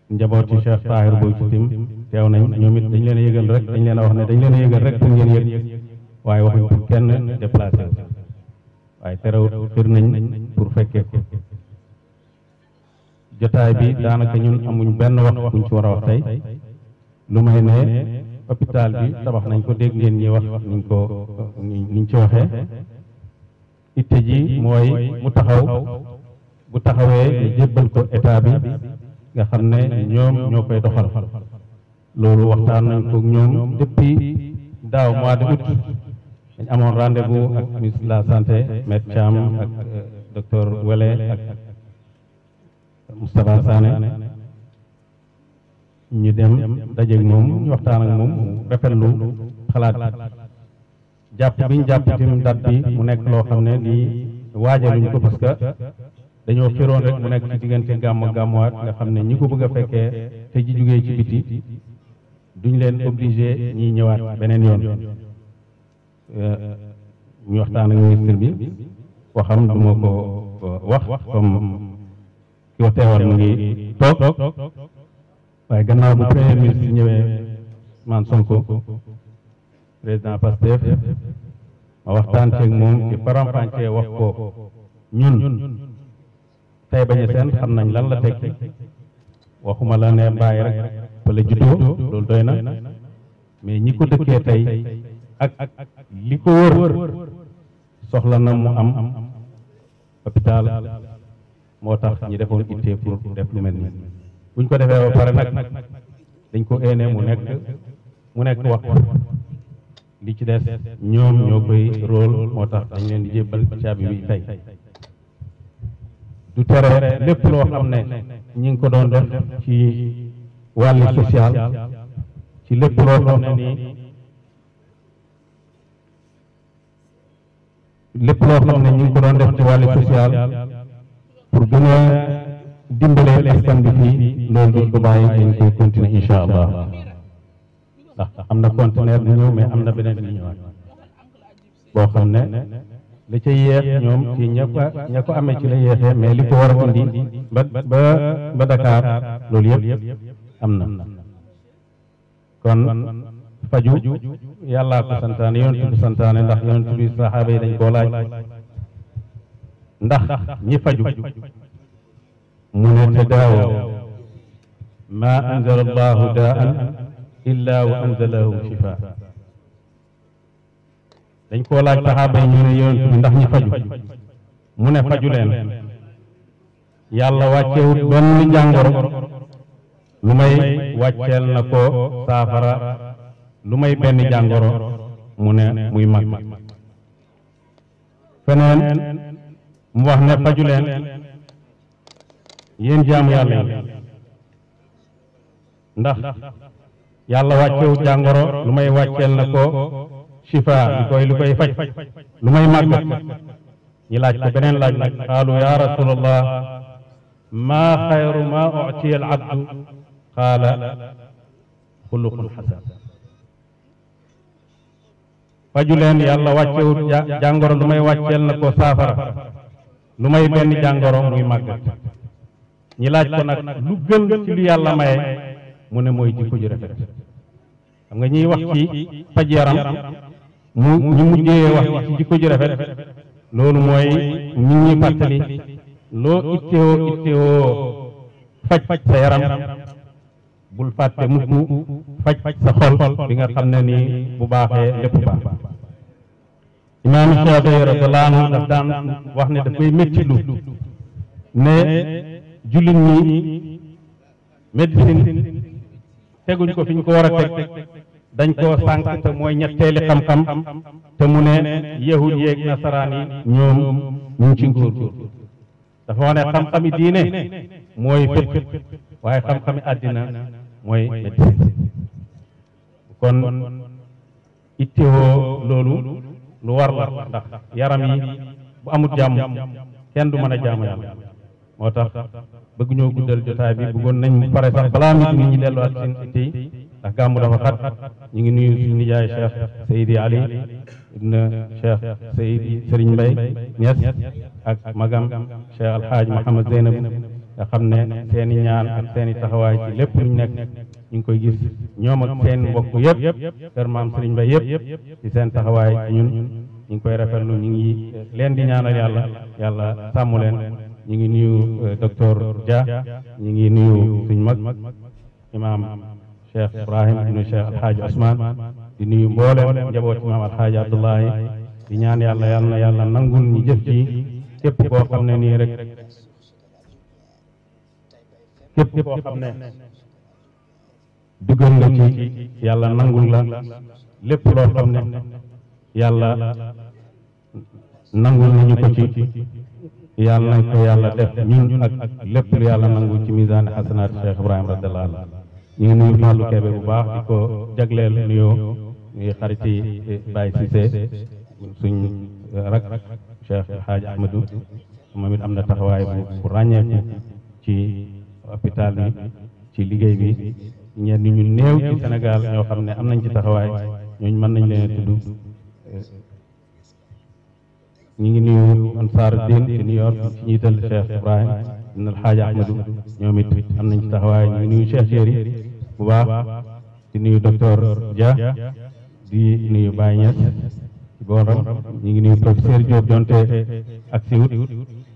[SPEAKER 1] njabooti Cheikh Tahir Boy ci tim teew nañ ñoom it dañ leen a yëgal rek dañ leen a wax ne dañ leen a yëgal rek pour ngeen yëg waaye waxuñ pour kenn déplacé wu waaye terewut xir nañ pour fekkee ko jotaay bi daanaka ñun amuñ benn wax buñ ci war a wax tey lu may ne hôpital bi tabax nañ ko dégg ngeen ñi wax niñ ci waxee itte ji mooy mu taxaw bu taxawee ñu jébbal ko état bi nga xam ne ñoom ñoo koy doxal loolu waxtaan nañ ko ñoom depuis daaw mois de août dañ amoon rendez-vous ak ministre de la santé maître Thiam ak docteur Wele ak Moustapha Sané ñu dem dajeeg moom ñu waxtaan ak moom rafetlu xalaat jàpp bi ñu jàpp tim date bi mu nekk loo xam ne nii waajaluñ ko parce que dañoo xiroon rek mu nekk ci diggante gàmm gàmmuwaat nga xam ne ñi ko bëgg a fekkee te ji jugee ci biti duñ leen obligé ñiy ñëwaat beneen yoon ñu waxtaan ak ministre bi waxam du ma ko wax comme ki ko teewal mu ngi toog waaye gannaaw bu premier ministre ñëwee man Sonko président Pastef ma waxtaan ceeg moom ci faram-fàccee wax ko ñun tey bañ a seen xam nañ lan la tekki waxuma la ne bàyyi rek fa la juddoo loolu doy na mais ñi ko dëkkee tey ak li ko wër soxla na mu am hôpital moo tax ñi defoon ittee pour def lu mel nii buñ ko defee ba pare nag dañ ko éene mu nekk wax li ci des ñoom ñoo koy rôle moo tax dañ leen di jébbal caabi bi tey du tere lépp loo xam ne ñi ngi ko doon def ci wàllu social ci lépp loo xam ne nii lépp loo xam ne ñi ngi ko doon def ci wàllu social pour gën a dimbalee askan bi fii loolu duñ ko bàyyi dañ koy continuer incha allah ndax am na conteneur bu ñëw mais am na beneen bi ñëwaat boo xam ne li ca yéex ñoom ci ña ko amee ci la yéexee mais li ko war a indi ba Dakar loolu yëpp am na kon faju yàllaa ko santaane yonent bi santaane ndax yonent bi saxaaba yi dañ koo laaj ndax ñi faju mu ne tadaawoo ma anzala allahu daan illa wa anzalahu shifa dañ koo laaj saxaaba yi ñu ne yonent bi ndax ñi faju mu ne faju leen yàlla wàccewut benn jàngoro lu may wàcceel na ko saafara lu may benn jàngoro mu ne muy mag feneen mu wax ne faju leen yéen jaamu yàlla yi ndax yàlla wàccewut jàngoro lu may wàcceel na ko shifa lu koy faj lu may màggat ñi laaj ko beneen laaj nag qaalu ya rasulallah ma xayru ma utiya al abdu qaala xuluqun xasan faju leen yàlla wàccewut jàngoro lu may wàcceel na ko saafara lu may benn jàngoro muy màggat ñi laaj ko nag lu gën ci lu yàlla maye mu ne mooy jikko ju rafet xam nga ñiy wax ci faj yaram ñu mujjee wax ci jikko ju rafet loolu mooy nit ñi fàttali loo ittewoo faj sa yaram bul fàtte mukk faj sa xol bi nga xam ne nii bu baaxee lépp baax imaam Shaafi'i radiyallaahu anhu daf daan wax ne daf koy métti lu ne jullit ñi médecine teguñ ko fi ñu ko war a teg dañ koo sànq te mooy ñetteeli xam-xam te mu ne yahud yeeg nasaraan yi ñoom ñu ngi ci nguur dafa wax ne xam-xami diine mooy fépp waaye xam-xami àddina mooy médecine kon ittewoo loolu lu war la ndax yaram yi bu amut jàmm kenn du mën a jaamu yàlla moo tax bëgg ñoo guddal jotaay bi bëggoon nañ pare sax balaa nit ñi delluwaat seen itte yi ndax gàmmu dafa xat ñu ngi nuyu suñu nijaay Cheikh Seydi Ali ibn Cheikh Seydi Serigne Mbaye Niass ak magam Cheikh Alhaaji Mouhamad Zeynab nga xam ne seeni ñaan ak seeni taxawaay ci lépp luñ nekk ñu ngi koy gis ñoom ak seen mbokk yëpp kër maam Serigne Mbaye yëpp ci seen taxawaay ci ñun ñu ngi koy rafetlu ñu ngi leen di ñaanal yàlla sàmm leen ñu ngi nuyu docteur Dia ñu ngi nuyu suñ mag imam Cheikh Ibrahim ibnu Cheikh Alhaaji Ousmane di nuyu mboolem njaboot imam Alhaaji Abdullahi di ñaan yàlla nangul ñu jëf ci képp koo xam ne nii rek képp koo xam ne duggal nga ci yàlla nangul la lépp loo xam ne yàlla nangul nañu ko ci yàlla nañ ko yàlla def ñun ak lépp lu yàlla nangul ci misaani xasanaat Cheikh Ibrahim radiyallahu anhu ñu ngi nuyu Fallou Kébé bu baax di ko jagleel nuyoo ñuy xariti Baye Cissé suñ rak Cheikh Hadj Ahmadou moom it am na taxawaay bu ràññeeku ci hôpital bi ci liggéey bi ñenn ñu néew ci Sénégal ñoo xam ne am nañ ci taxawaay ñooñu mën nañ leen tudd ñu ngi nuyu Ansaaruddin ci New York ci njiital Cheikh Ibrahim ibn Alhaaji Ahmadou ñoom it am nañ ci taxawaay ñu ngi nuyu Cheikh Jéeri bu baax di nuyu docteur Dia di nuyu Baye Niass ci booram ñu ngi nuyu professeur Diop donte agsi wut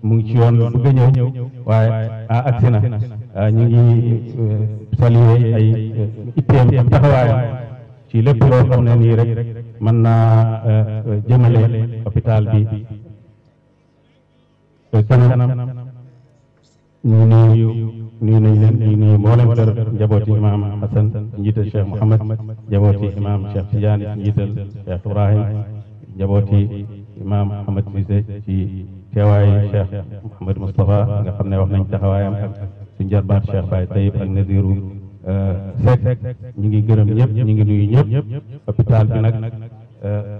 [SPEAKER 1] mu ngi ci yoon bëgg a ñëw waaye agsi na ñu ngi saluer ay itteem ak taxawaayam ci lépp loo xam ne nii rek mën naa jëmale hôpital bi kanam ñu nuyu nañ leen ñu nuyu mboolem kër njabooti imam Hassan njiital Cheikh Mouhamad njabooti imam Cheikh Tidiane njiital Cheikh Ibrahim njabooti imam Ahmad Cissé ci teewaayu Cheikh Mouhamad Moustapha nga xam ne wax nañ taxawaayam ak suñ jarbaat Cheikh Baye Taïb ak Naziru Seck ñu ngi gërëm ñëpp ñu ngi nuyu ñëpp hôpital bi nag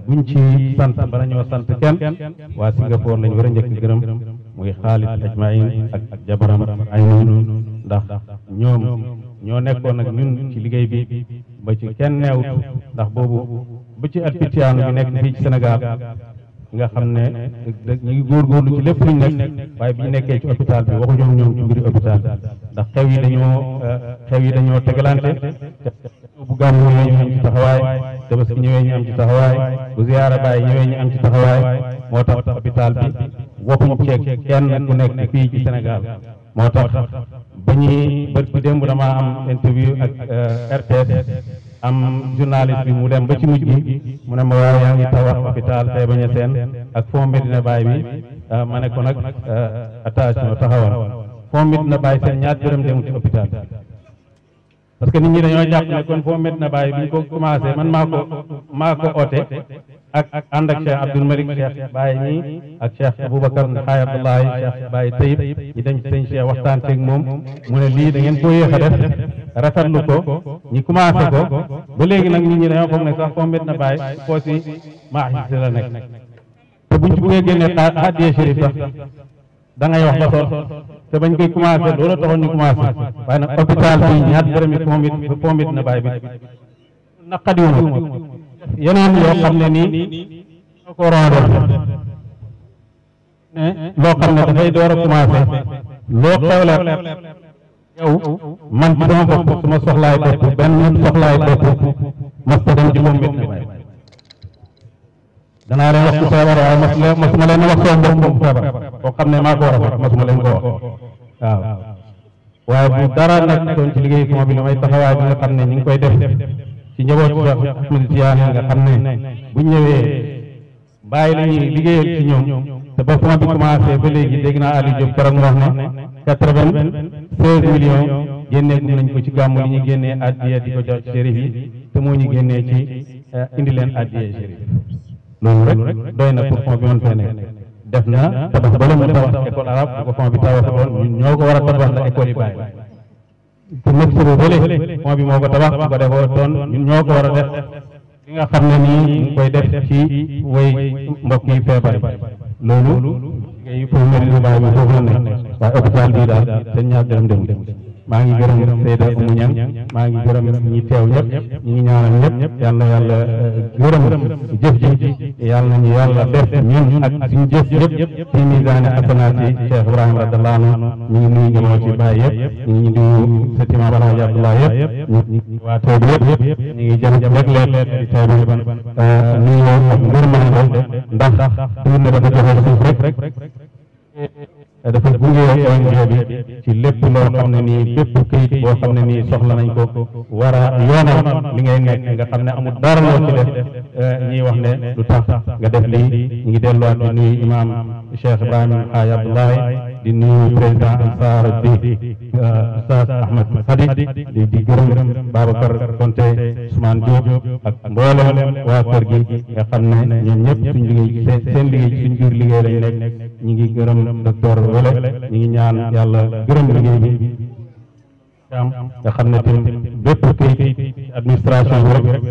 [SPEAKER 1] buñ ci sant bala ñoo sant kenn waa Singapour lañ war a njëkk gërëm muy Khalid Ajmaïn ak jabaram Aynoun ndax ñoom ñoo nekkoon ak ñun ci liggéey bi ba ci kenn neewut ndax boobu ba ci alpitiyaanu bi nekk fii ci Sénégal nga xam ne ñu ngi góorgóorlu ci lépp luñ nekk waaye bi ñu nekkee ci hôpital bi waxuñu ñoom ci mbiri hôpital ndax xew yi dañoo tegalante bu gàmmu ñëwee ñu am ci taxawaay tabaski ñëwee ñu am ci taxawaay bu ziyaara Baay ñëwee ñu am ci taxawaay moo tax hôpital bi waxuñ ceeg kenn ku nekk fii ci Sénégal moo tax ba ñuy bët bi démb damaa am interview ak RTS am journaliste bi mu dem ba ci mujj gi mu ne ma waaw yaa ngi tabax hôpital Taïba Niassène ak Fonds Médina Baye bi ma ne ko nag attention taxawal Fonds Médina Baye seen ñaar dërëm demul ci hôpital parce que nit ñi dañoo jàpp ne kon Fonds Médina Baye bi ñu ko commencé man maa ko oote ak ànd ak Cheikh Abdoul Malik Cheikh Baye ñi ak Cheikh Aboubacar Xaay Abdoulaye Cheikh Baye Taïb ñi dem ci sëñ Cheikh waxtaan teeg moom mu ne lii da ngeen ko yéex a def rafetlu ko ñi commencé ko ba léegi nag nit ñi dañoo foog ne sax Fonds Médina Baye foo si maaxis la nekk te buñ ci bëggee génnee xaadiyee chérif sax da ngay wax ba soor te bañ koy commencé loolu taxoon ñu commencé waaye nag hôpital bi ñaar dërëmi Fonds Médina Baye bi naqadiwuma yeneen yoo xam ne nii ñoo ko waroon a def loo xam ne dafay door a commencé loo xewle yow man ci sama bopp suma soxlaay bopp benn soxlaay bopp mas ta dem ci Fonds Médina Baye danaa leen wax ku feebar waaye masuma leen wax soo mbokk moom feebar koo xam ne maa ko war a fekk masuma leen ko wax waaw waaye bu dara nag doon ci liggéey fond bi li may taxawaay bi nga xam ne ñu ngi koy def ci njaboot Cheikh Ahmed Tidiane nga xam ne bu ñëwee bàyyi la ñuy liggéeyal ci ñoom te ba fond bi commencé ba léegi dégg naa Aliou Diop keroog mu wax ne 96 millions génneegum nañ ko ci gàmmu li ñu génnee addiya di ko jox chérif yi te moo ñu génnee ci indi leen addiya chérif loolu rek doy na pour fond bi mën fee nekk def na tabax bala mu tabax école arabe bu ko fond bi tabax doon ñun ñoo ko war a tabax la école yi bàyyi te nekk si bële moo bi moo ko tabax bu ko defoo doon ñun ñoo ko war a def li nga xam ne nii mu ngi koy def ci way mbokk yi feebar loolu ngay premier baay bi foofu la nekk waaye hôpital bii daal seen ñaar dërëm dem maa ngi gërëm Seyda Oumou Niang maa ngi gërëm ñi teew ñëpp ñi ngi ñaanal ñëpp yal na yàlla gërëm jëf ji yal nañu yàlla def ñun ak suñu jëf yëpp ci misaani asanaati Cheikh Ibrahima radiyallahu anhu ñu ngi nuyu ñëmoo ci baay yëpp ñu ngi nuyu sa imam Alhaji Abdoulaye yëpp ñu waa teew bi yëpp ñu ngi jëm jagleel di teew bi nuyu ak ngërmande ndax duur ne dafa joxe suuf rek dafa gunge ONG bi ci lépp loo xam ne nii bépp këyit boo xam ne nii soxla nañ ko war a yoonal li ngay nekk nga xam ne amul dara loo ci def ñiy wax ne lu tax nga def lii ñu ngi delluwaat di nuyu imam Cheikh Ibrahima Haye Abdoulaye di nuyu président Ansar bi Oustaz Ahmed Khadi di gërëm Babacar Konté Ousmane Diop ak mboolem waa kër gi nga xam ne ñoom ñëpp suñ liggéey seen liggéey ci suñ biir liggéey lañ nekk ñi ngi gërëm docteur Wele ñi ngi ñaan yàlla gërëm liggéey bi nga xam ne tim bépp kayit administration bi rek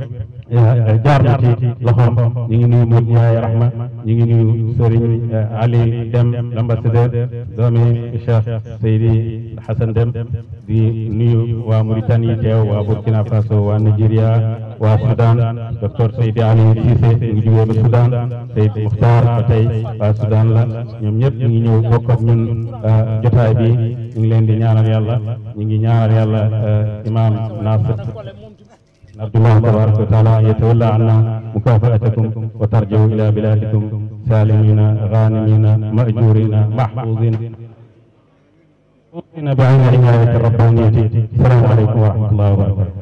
[SPEAKER 1] jaar na ci loxoom ñu ngi nuyu Modou Ndiaye Rahma ñu ngi nuyu Serigne Ali Dem l'ambassadeur doomi Cheikh Seydi Hassan Dem di nuyu waa Mauritanie yi teew waa Burkina Faso waa Nigeria waa Soudan docteur Seydi Ali Cissé ñu ngi jógee ba Soudan Seydi Muxtaar ba tey waa Soudan la ñoom ñëpp ñu ngi ñëw bokk ak ñun jotaay bi ñu ngi leen di ñaanal yàlla ñu ngi ñaanal yàlla imam Nasir Abdullah tabaraka wa taala yatawalla anna mukafa'atakum wa tarji'u ila biladikum salimina ghanimina ma'jurina mahfuzin بعين عناية الربانية. السلام عليكم ورحمة الله وبركاته.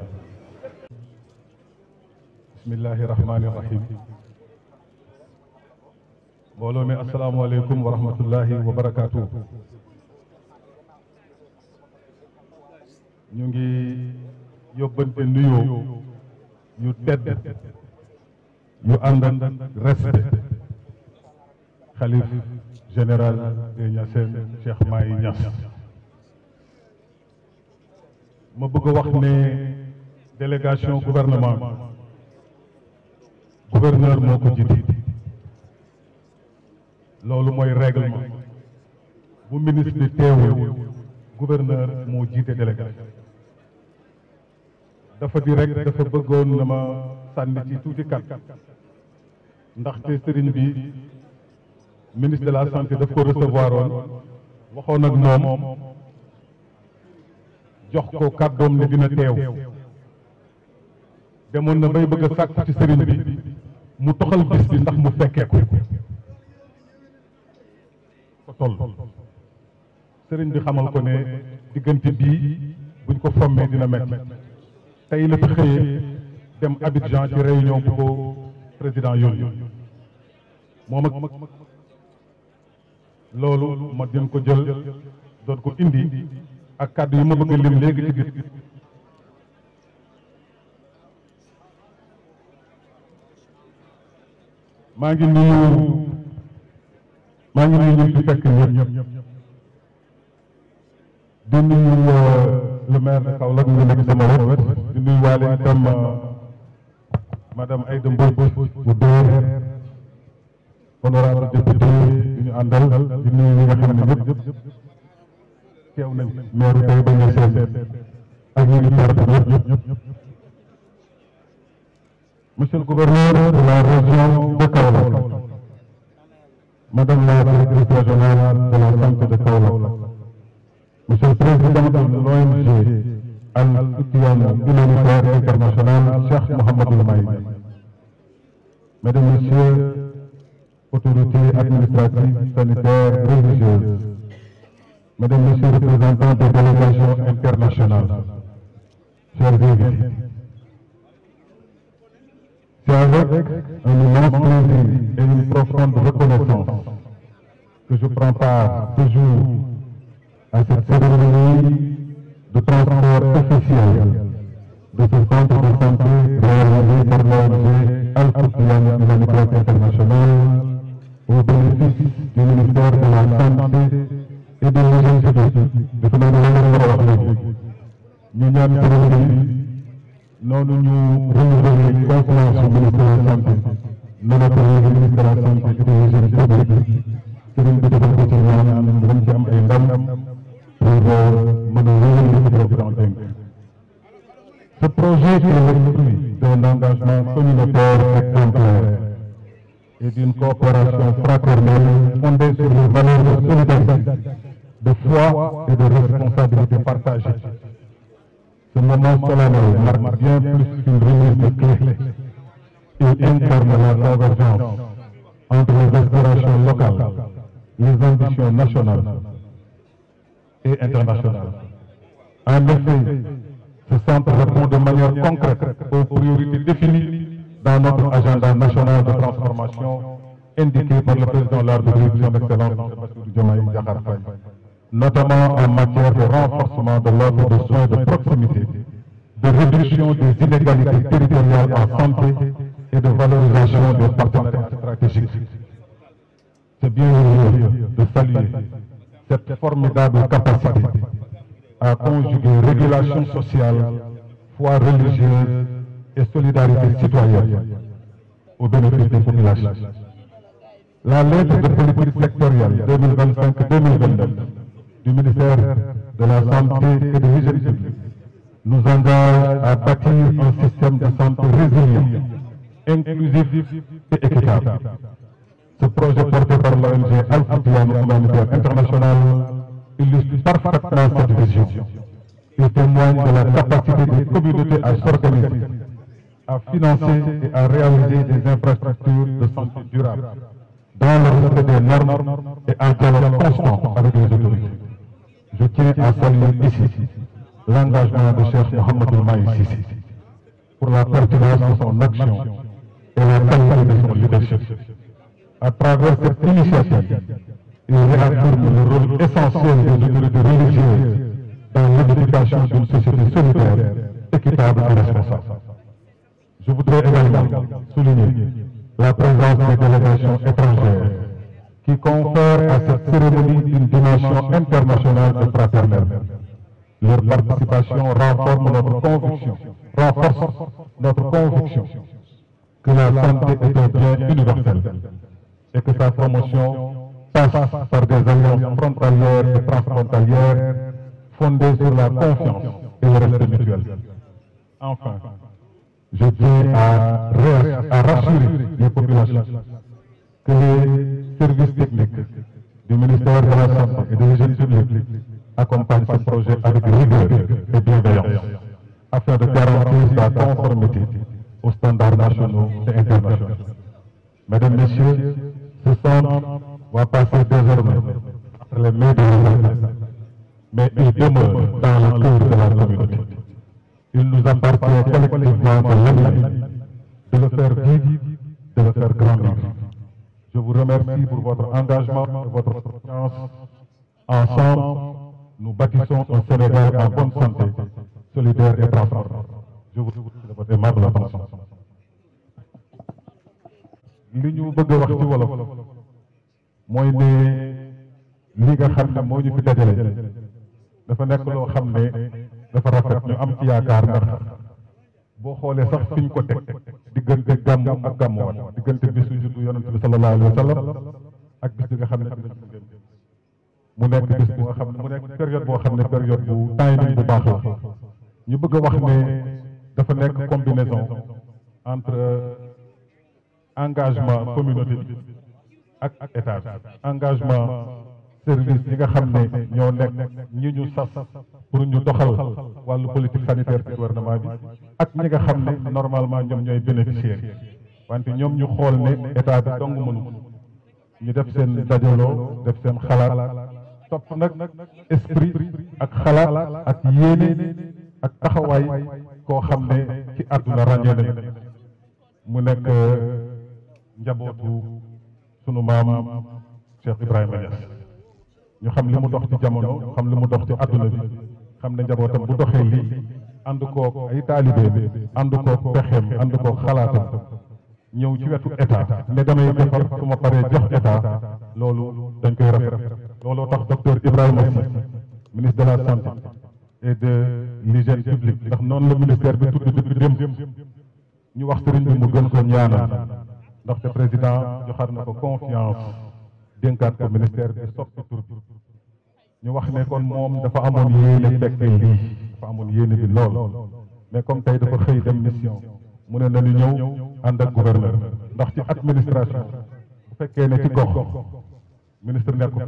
[SPEAKER 6] بسم الله الرحمن الرحيم. mbooloo mi assalaamu aleykum wa rahmatullahi wa barakaatu. ñu ngi yóbbante nuyoo yu tedd yu ànd ak respect xalif général des Niassène Cheikh Mahi Niass. ma bëgg a wax ne délégation gouvernement gouverneur moo ko jiite. loolu mooy règlement bu ministre bi teewul gouverneur moo jiite délégation. dafa di rek dafa bëggoon na ma sànni ci tuuti kat ndaxte sëriñ bi ministre de la santé daf ko recevoir woon waxoon ak moom jox ko kàddoom ne dina teew demoon na bay bëgg a sàkk ci sëriñ bi mu toxal bis bi ndax mu fekkee ko toll sëriñ bi xamal ko ne diggante bii buñ ko fommee dina metti tey la fi xëyee dem Abidjan ci réunion bu ko président yónni moom ak loolu ma din ko jël doon ko indi ak kàddu yi ma bëgg lim léegi ci gis maa ngi nuyu ñu fi fekk ñëpp di nuyu le maire de Kaolack mu ngi nekk sama wet di nuyu waale itam madame Aïda Mbodj bu Dóor honorable député di ñu àndal di nuyu ñi nga xam ne ñëpp teew nañ maire tey ba ñu seen ak ñi ngi teer ñëpp monsieur le gouverneur de la région de Kaolack, madame la directrice régionale de la santé de Kaolack, monsieur le président de l'ONG Al-Ittihad humanitaire international, Cheikh Mouhamadoul Mahi, mesdames, messieurs, autorités administratives, sanitaires, religieuses, mesdames, messieurs, représentants des délégations internationales, chers invités, c'est avec un immense plaisir et une profonde reconnaissance que je prends part ce jour à cette cérémonie de transport officiel de ce centre de santé réalisé par l'ONG Al-Ittihad humanitaire international au bénéfice du ministère de la Santé et de l'Hygiène publique.
[SPEAKER 7] ñu ñaan cérémonie noonu ñu renouveler confiance au ministre de la santé noonu ko ministre de la santé et de l'hygiène publique sëriñ bi defal ko ci ñaan mu gën ci am ay ndam pour mën a wéyal li président dénk. Ce projet est le fruit d'un engagement communautaire exemplaire et d'une coopération fraternelle fondée sur les valeurs de solidarité, de foi et de responsabilité partagée. Ce moment solennel marque bien plus qu'une remise de clés. Il incarne la convergence entre les aspirations locales, les ambitions nationales et internationales. En effet, ce centre répond de manière concrète aux priorités définies dans notre agenda national de transformation indiqué par le président de la République, son Excellence Bassirou Diomaye Diakhar Faye, notamment en matière de renforcement de l'offre de soins de proximité, de réduction des inégalités territoriales en santé et de valorisation des partenariats stratégiques. C'est bien heureux de saluer cette formidable capacité à conjuguer régulation sociale, foi religieuse et solidarité citoyenne au bénéfice des populations. La lettre de politique sectorielle 2025-2029 du ministère de la Santé et de l'Hygiène publique nous engage à bâtir un système de santé résilient, inclusif et équitable. Ce projet porté par l'ONG Al-Fatihan Humanitaire International illustre parfaitement cette vision. Il témoigne de la capacité des communautés à s'organiser, à financer et à réaliser des infrastructures de santé durable, dans le respect des normes et en dialogue constant avec les autorités. Je tiens à saluer ici l'engagement de Cheikh Mouhamadoul Mahi Cissé pour la pertinence de son action et la qualité de son leadership. À travers cette initiative, il réaffirme le rôle essentiel des autorités religieuses dans l'édification d'une société solidaire, équitable et responsable. Je voudrais également souligner la présence des délégations étrangères qui confèrent à cette cérémonie une dimension internationale et fraternelle. Leur participation renforce notre conviction que la santé est un bien universel et que sa promotion passe par des alliances frontalières et transfrontalières fondées sur la confiance et le respect mutuel. Enfin, je tiens à rassurer les populations que les services techniques du ministère de la Santé et de l'Hygiène publique accompagnent ce projet avec rigueur et bienveillance afin de garantir sa conformité aux standards nationaux et internationaux. Mesdames, Messieurs, ce centre va passer désormais entre les mains de l'État, mais il demeure dans le cœur de la communauté. Il nous appartient collectivement de l'animer, de le faire vivre, de le faire grandir. Je vous remercie pour votre engagement et votre confiance. Ensemble, nous bâtissons un Sénégal en bonne santé, solidaire et transparent. Je vous remercie de votre aimable attention. li ñu bëgg a wax ci wolof mooy ne li nga xam ne moo ñu fi dajale dafa nekk loo xam ne dafa rafet ñu am ci yaakaar ndax boo xoolee sax fi ñu ko teg diggante gàmmu ak gàmmuwaat diggante bisu juddu yonent bi sallallahu alayhi wa sallam ak bis bi nga xam ne mu nekk bis bu nga xam ne mu nekk période boo xam ne période bu timing bu baax la ñu bëgg a wax ne dafa nekk combinaison entre engagement communauté bi ak état bi engagement service yi nga xam ne ñoo nekk ñi ñu sas pour ñu doxal wàllu politique sanitaire ci gouvernement bi ak ñi nga xam ne normalement ñoom ñooy bénéficiaires wante ñoom ñu xool ne état bi dong mënu ñu def seen dajaloo def seen xalaat topp nag esprit ak xalaat ak yéene ak taxawaay koo xam ne ci àdduna ràññee nañu mu nekk njabootu sunu maam Cheikh Ibrahima Niass ñu xam li mu dox ci jamono xam li mu dox ci àdduna bi xam ne njabootam bu doxee lii ànd koog ay taalibeem ànd koog pexeem ànd koog xalaatam ñëw ci wetu état ne damay defar su ma paree jox état loolu dañ koy rafet looloo tax docteur Ibrahima Sy ministre de la santé et de l'hygiène publique ndax noonu la ministère bi tudd depuis démb ñu wax sëriñ bi mu gën ko ñaanal ndaxte président joxaat na ko confiance dénkaat ko ministère bi soppi tur bi ñu wax ne kon moom dafa amoon yéene fekke lii dafa amoon yéene bi lool mais comme tey dafa xëy dem mission mu ne nañu ñëw ànd ak gouverneur ndax ci administration bu fekkee ne ci gox ministre nekk fa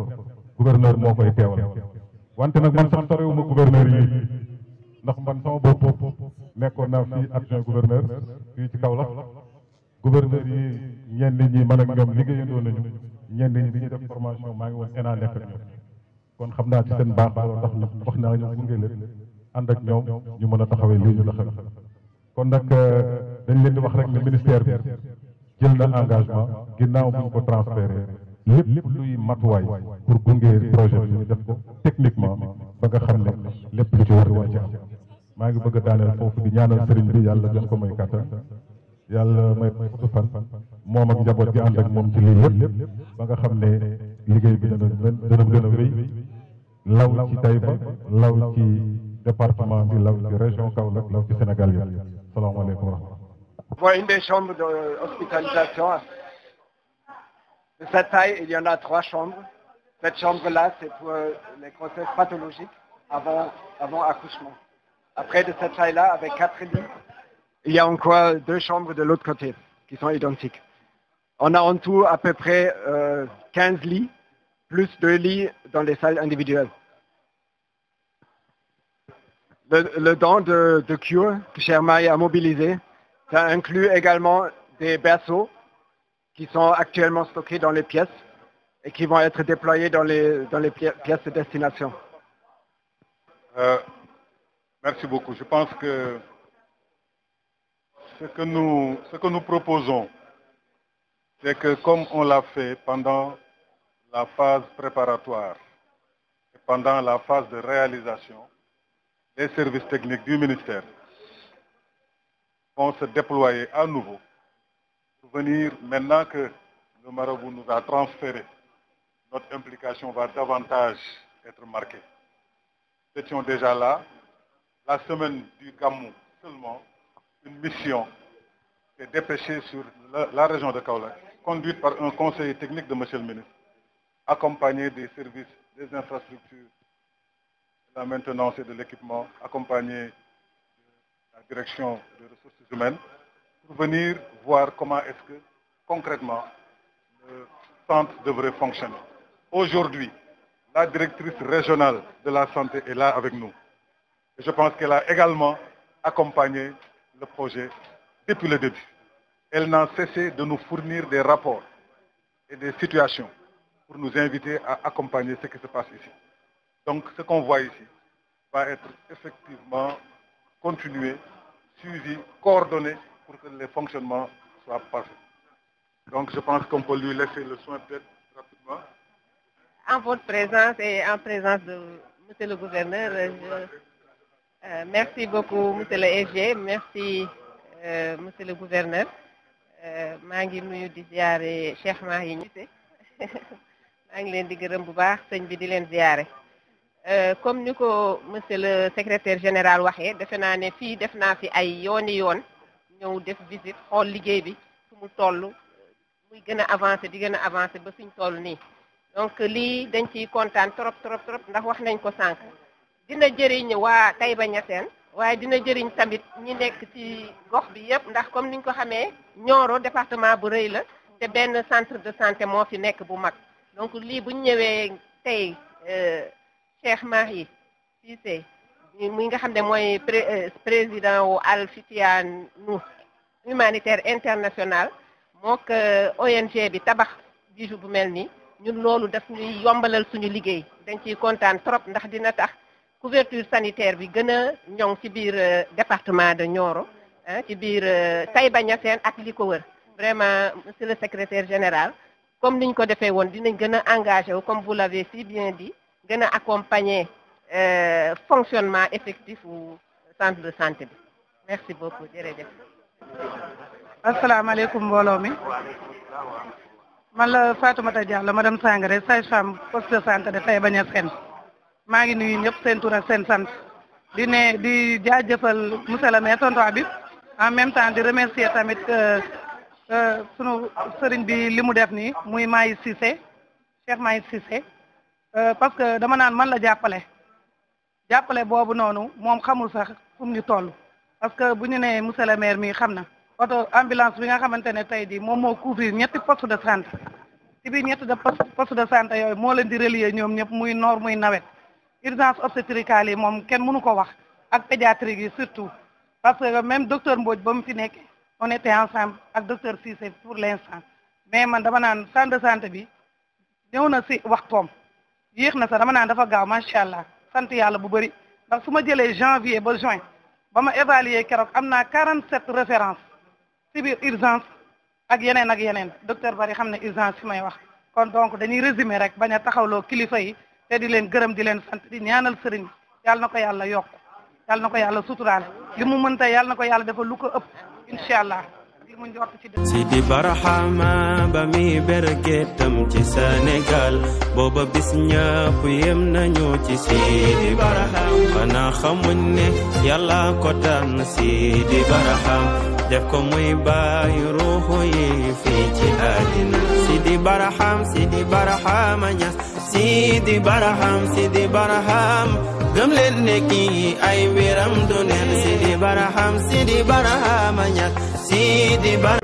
[SPEAKER 7] gouverneur moo koy teewal wante nag man sax sorewuma gouverneur yi ndax man sama bopp nekkoon naa fii adjoint gouverneur fii ci Kaolack gouverneur yi ñenn ñi man ak ñoom liggéeyandoo nañu ñenn ñi bi ñuy def formation maa ngi woon ENA nekk ak ñoom kon xam naa ci seen baax loolu tax na wax naa ñu gunge leen ànd ak ñoom ñu mën a taxawee lii ñu taxawee kon nag dañ leen di wax rek ne ministère bi jël na engagement ginnaaw bu ñu ko transféré lépp luy matuwaay pour gunge projet bi ñu def ko techniquement ba nga xam ne lépp lu ci war dina ci am maa ngi bëgg a daaneel foofu di ñaanal sëriñ bi yàlla gën ko may kàttan yàlla may ko fan moom ak njaboot gi ànd ak moom ci lii lépp ba nga xam ne liggéey bi dana gën a wéy law ci Taïba law ci département bi law ci région Kaolack law ci Sénégal yëpp salaamaaleykum wa rahmatulah.
[SPEAKER 8] Pour une des chambres d'hospitalisation de cette taille, il y en a 3 chambres. Cette chambre-là, c'est pour les grossesses pathologiques avant accouchement. Après de cette taille-là, avec 4 lits, il y a encore 2 chambres de l'autre côté qui sont identiques. On a en tout à peu près 15 lits, plus 2 lits dans les salles individuelles. Le don de cure que Chermaï a mobilisé, ça inclut également des berceaux qui sont actuellement stockés dans les pièces et qui vont être déployés dans les pièces de destination.
[SPEAKER 6] Merci beaucoup. Je pense que ce que nous proposons, c'est que comme on l'a fait pendant la phase préparatoire et pendant la phase de réalisation, les services techniques du ministère vont se déployer à nouveau pour venir, maintenant que le marabout nous a transféré, notre implication va davantage être marquée. Nous étions déjà là, la semaine du Gamou seulement, une mission est dépêchée sur la région de Kaolack, conduite par un conseiller technique de M. le ministre, accompagné des services, des infrastructures, de la maintenance et de l'équipement, accompagné de la direction des ressources humaines, pour venir voir comment est-ce que, concrètement, le centre devrait fonctionner. Aujourd'hui, la directrice régionale de la santé est là avec nous. Et je pense qu'elle a également accompagné le projet depuis le début. Elle n'a cessé de nous fournir des rapports et des situations pour nous inviter à accompagner ce qui se passe ici. Donc ce qu'on voit ici va être effectivement continué, suivi, coordonné pour que les fonctionnements soient parfaits. Donc je pense qu'on peut lui laisser le soin peut-être rapidement.
[SPEAKER 9] En votre présence et en présence de monsieur le gouverneur, merci beaucoup monsieur le SG, merci monsieur le gouverneur. maa ngi nuyu di ziare Cheikh Mahi Cissé maa ngi leen di gërëm bu baax sëñ bi di leen ziare comme ni ko monsieur le secrétaire général waxee defe naa ne fii def naa fi ay yooni yoon ñëw def visite xool liggéey bi fu mu toll muy gën a avancé di gën a avancé ba fiñ toll nii donc lii dañ ciy kontaan trop ndax wax nañ ko sànq dina jëriñ waa Taïba Niassène waaye dina jëriñ tamit ñi nekk ci gox bi yëpp ndax comme niñ ko xamee Nioro département bu rëy la te benn centre de santé moo fi nekk bu mag donc lii buñ ñëwee tey Cheikh Mahi Cissé muy nga xam ne mooy président wu Al Fitian humanitaire international mook ONG bi tabax bijou bu mel nii ñun loolu daf ñuy yombalal suñu liggéey dañ ciy kontaan trop ndax dina tax couverture sanitaire bi gën a ñoŋ ci biir département de Nioro ci biir Taïba Niassène ak li ko wër vraiment monsieur le secrétaire général comme niñ ko defee woon dinañ gën a engagé wu comme vous l'avez si bien dit gën a accompagner fonctionnement effectif wu centre de santé bi merci beaucoup jërëjëf.
[SPEAKER 10] asalaamaaleykum mbooloo mi man la Fatoumata Diallo madame Sangaré sage-femme poste de santé de Taïba Niassène maa ngi nuyu ñëpp seen tur ak seen sant di jaajëfal monsieur le maire tonton Habib en même temps di remercier tamit sunu sëriñ bi li mu def nii muy Maïs Cissé Cheikh Maïs Cissé parce que dama naan man la jàppale boobu noonu moom xamul sax fu mu ñu toll parce que bu ñu nee monsieur le maire mi xam na auto ambulance bi nga xamante ne tey di moom moo couvrir ñetti poste de santé ci biir ñetti poste de santé yooyu moo leen di relier ñoom ñëpp muy noor muy nawet urgence obstétricale yi moom kenn mënu ko wax ak pédiatrie yi surtout parce que même docteur Mbodj ba mu fi nekk on était ensemble ak docteur Cissé pour l'instant mais man dama naan centre de santé bi ñëw na si waxtoom yéex na sax dama naan dafa gaaw macha allah sant yàlla bu bëri ndax su ma jëlee janvier ba juin ba ma évaluer keroog am naa 47 références si biir urgence ak yeneen docteur Bari xam ne urgence fi may wax kon donc dañuy résumer rek bañ a taxawloo kilifa yi te di leen gërëm di leen sant di ñaanal sëriñ yàlla na ko yàlla yokk yàlla na ko yàlla suturaal li mu mënta yàlla na ko yàlla dafa lu ko ëpp incha allah li mu njort ci dëkk.
[SPEAKER 11] Sidi Barhama ba mi bergetam ci Sénégal booba bis ñëpp yem nañu ci Sidi Barham xanaa xamuñ ne yàlla ko tànn Sidi Barham def ko muy bàyyi ruuxu yi fii ci àddina Sidi Barham Ñas Sidi Barham gëm leen ne kii ay mbiram du neen Sidi Barham Ñas Sidi Barham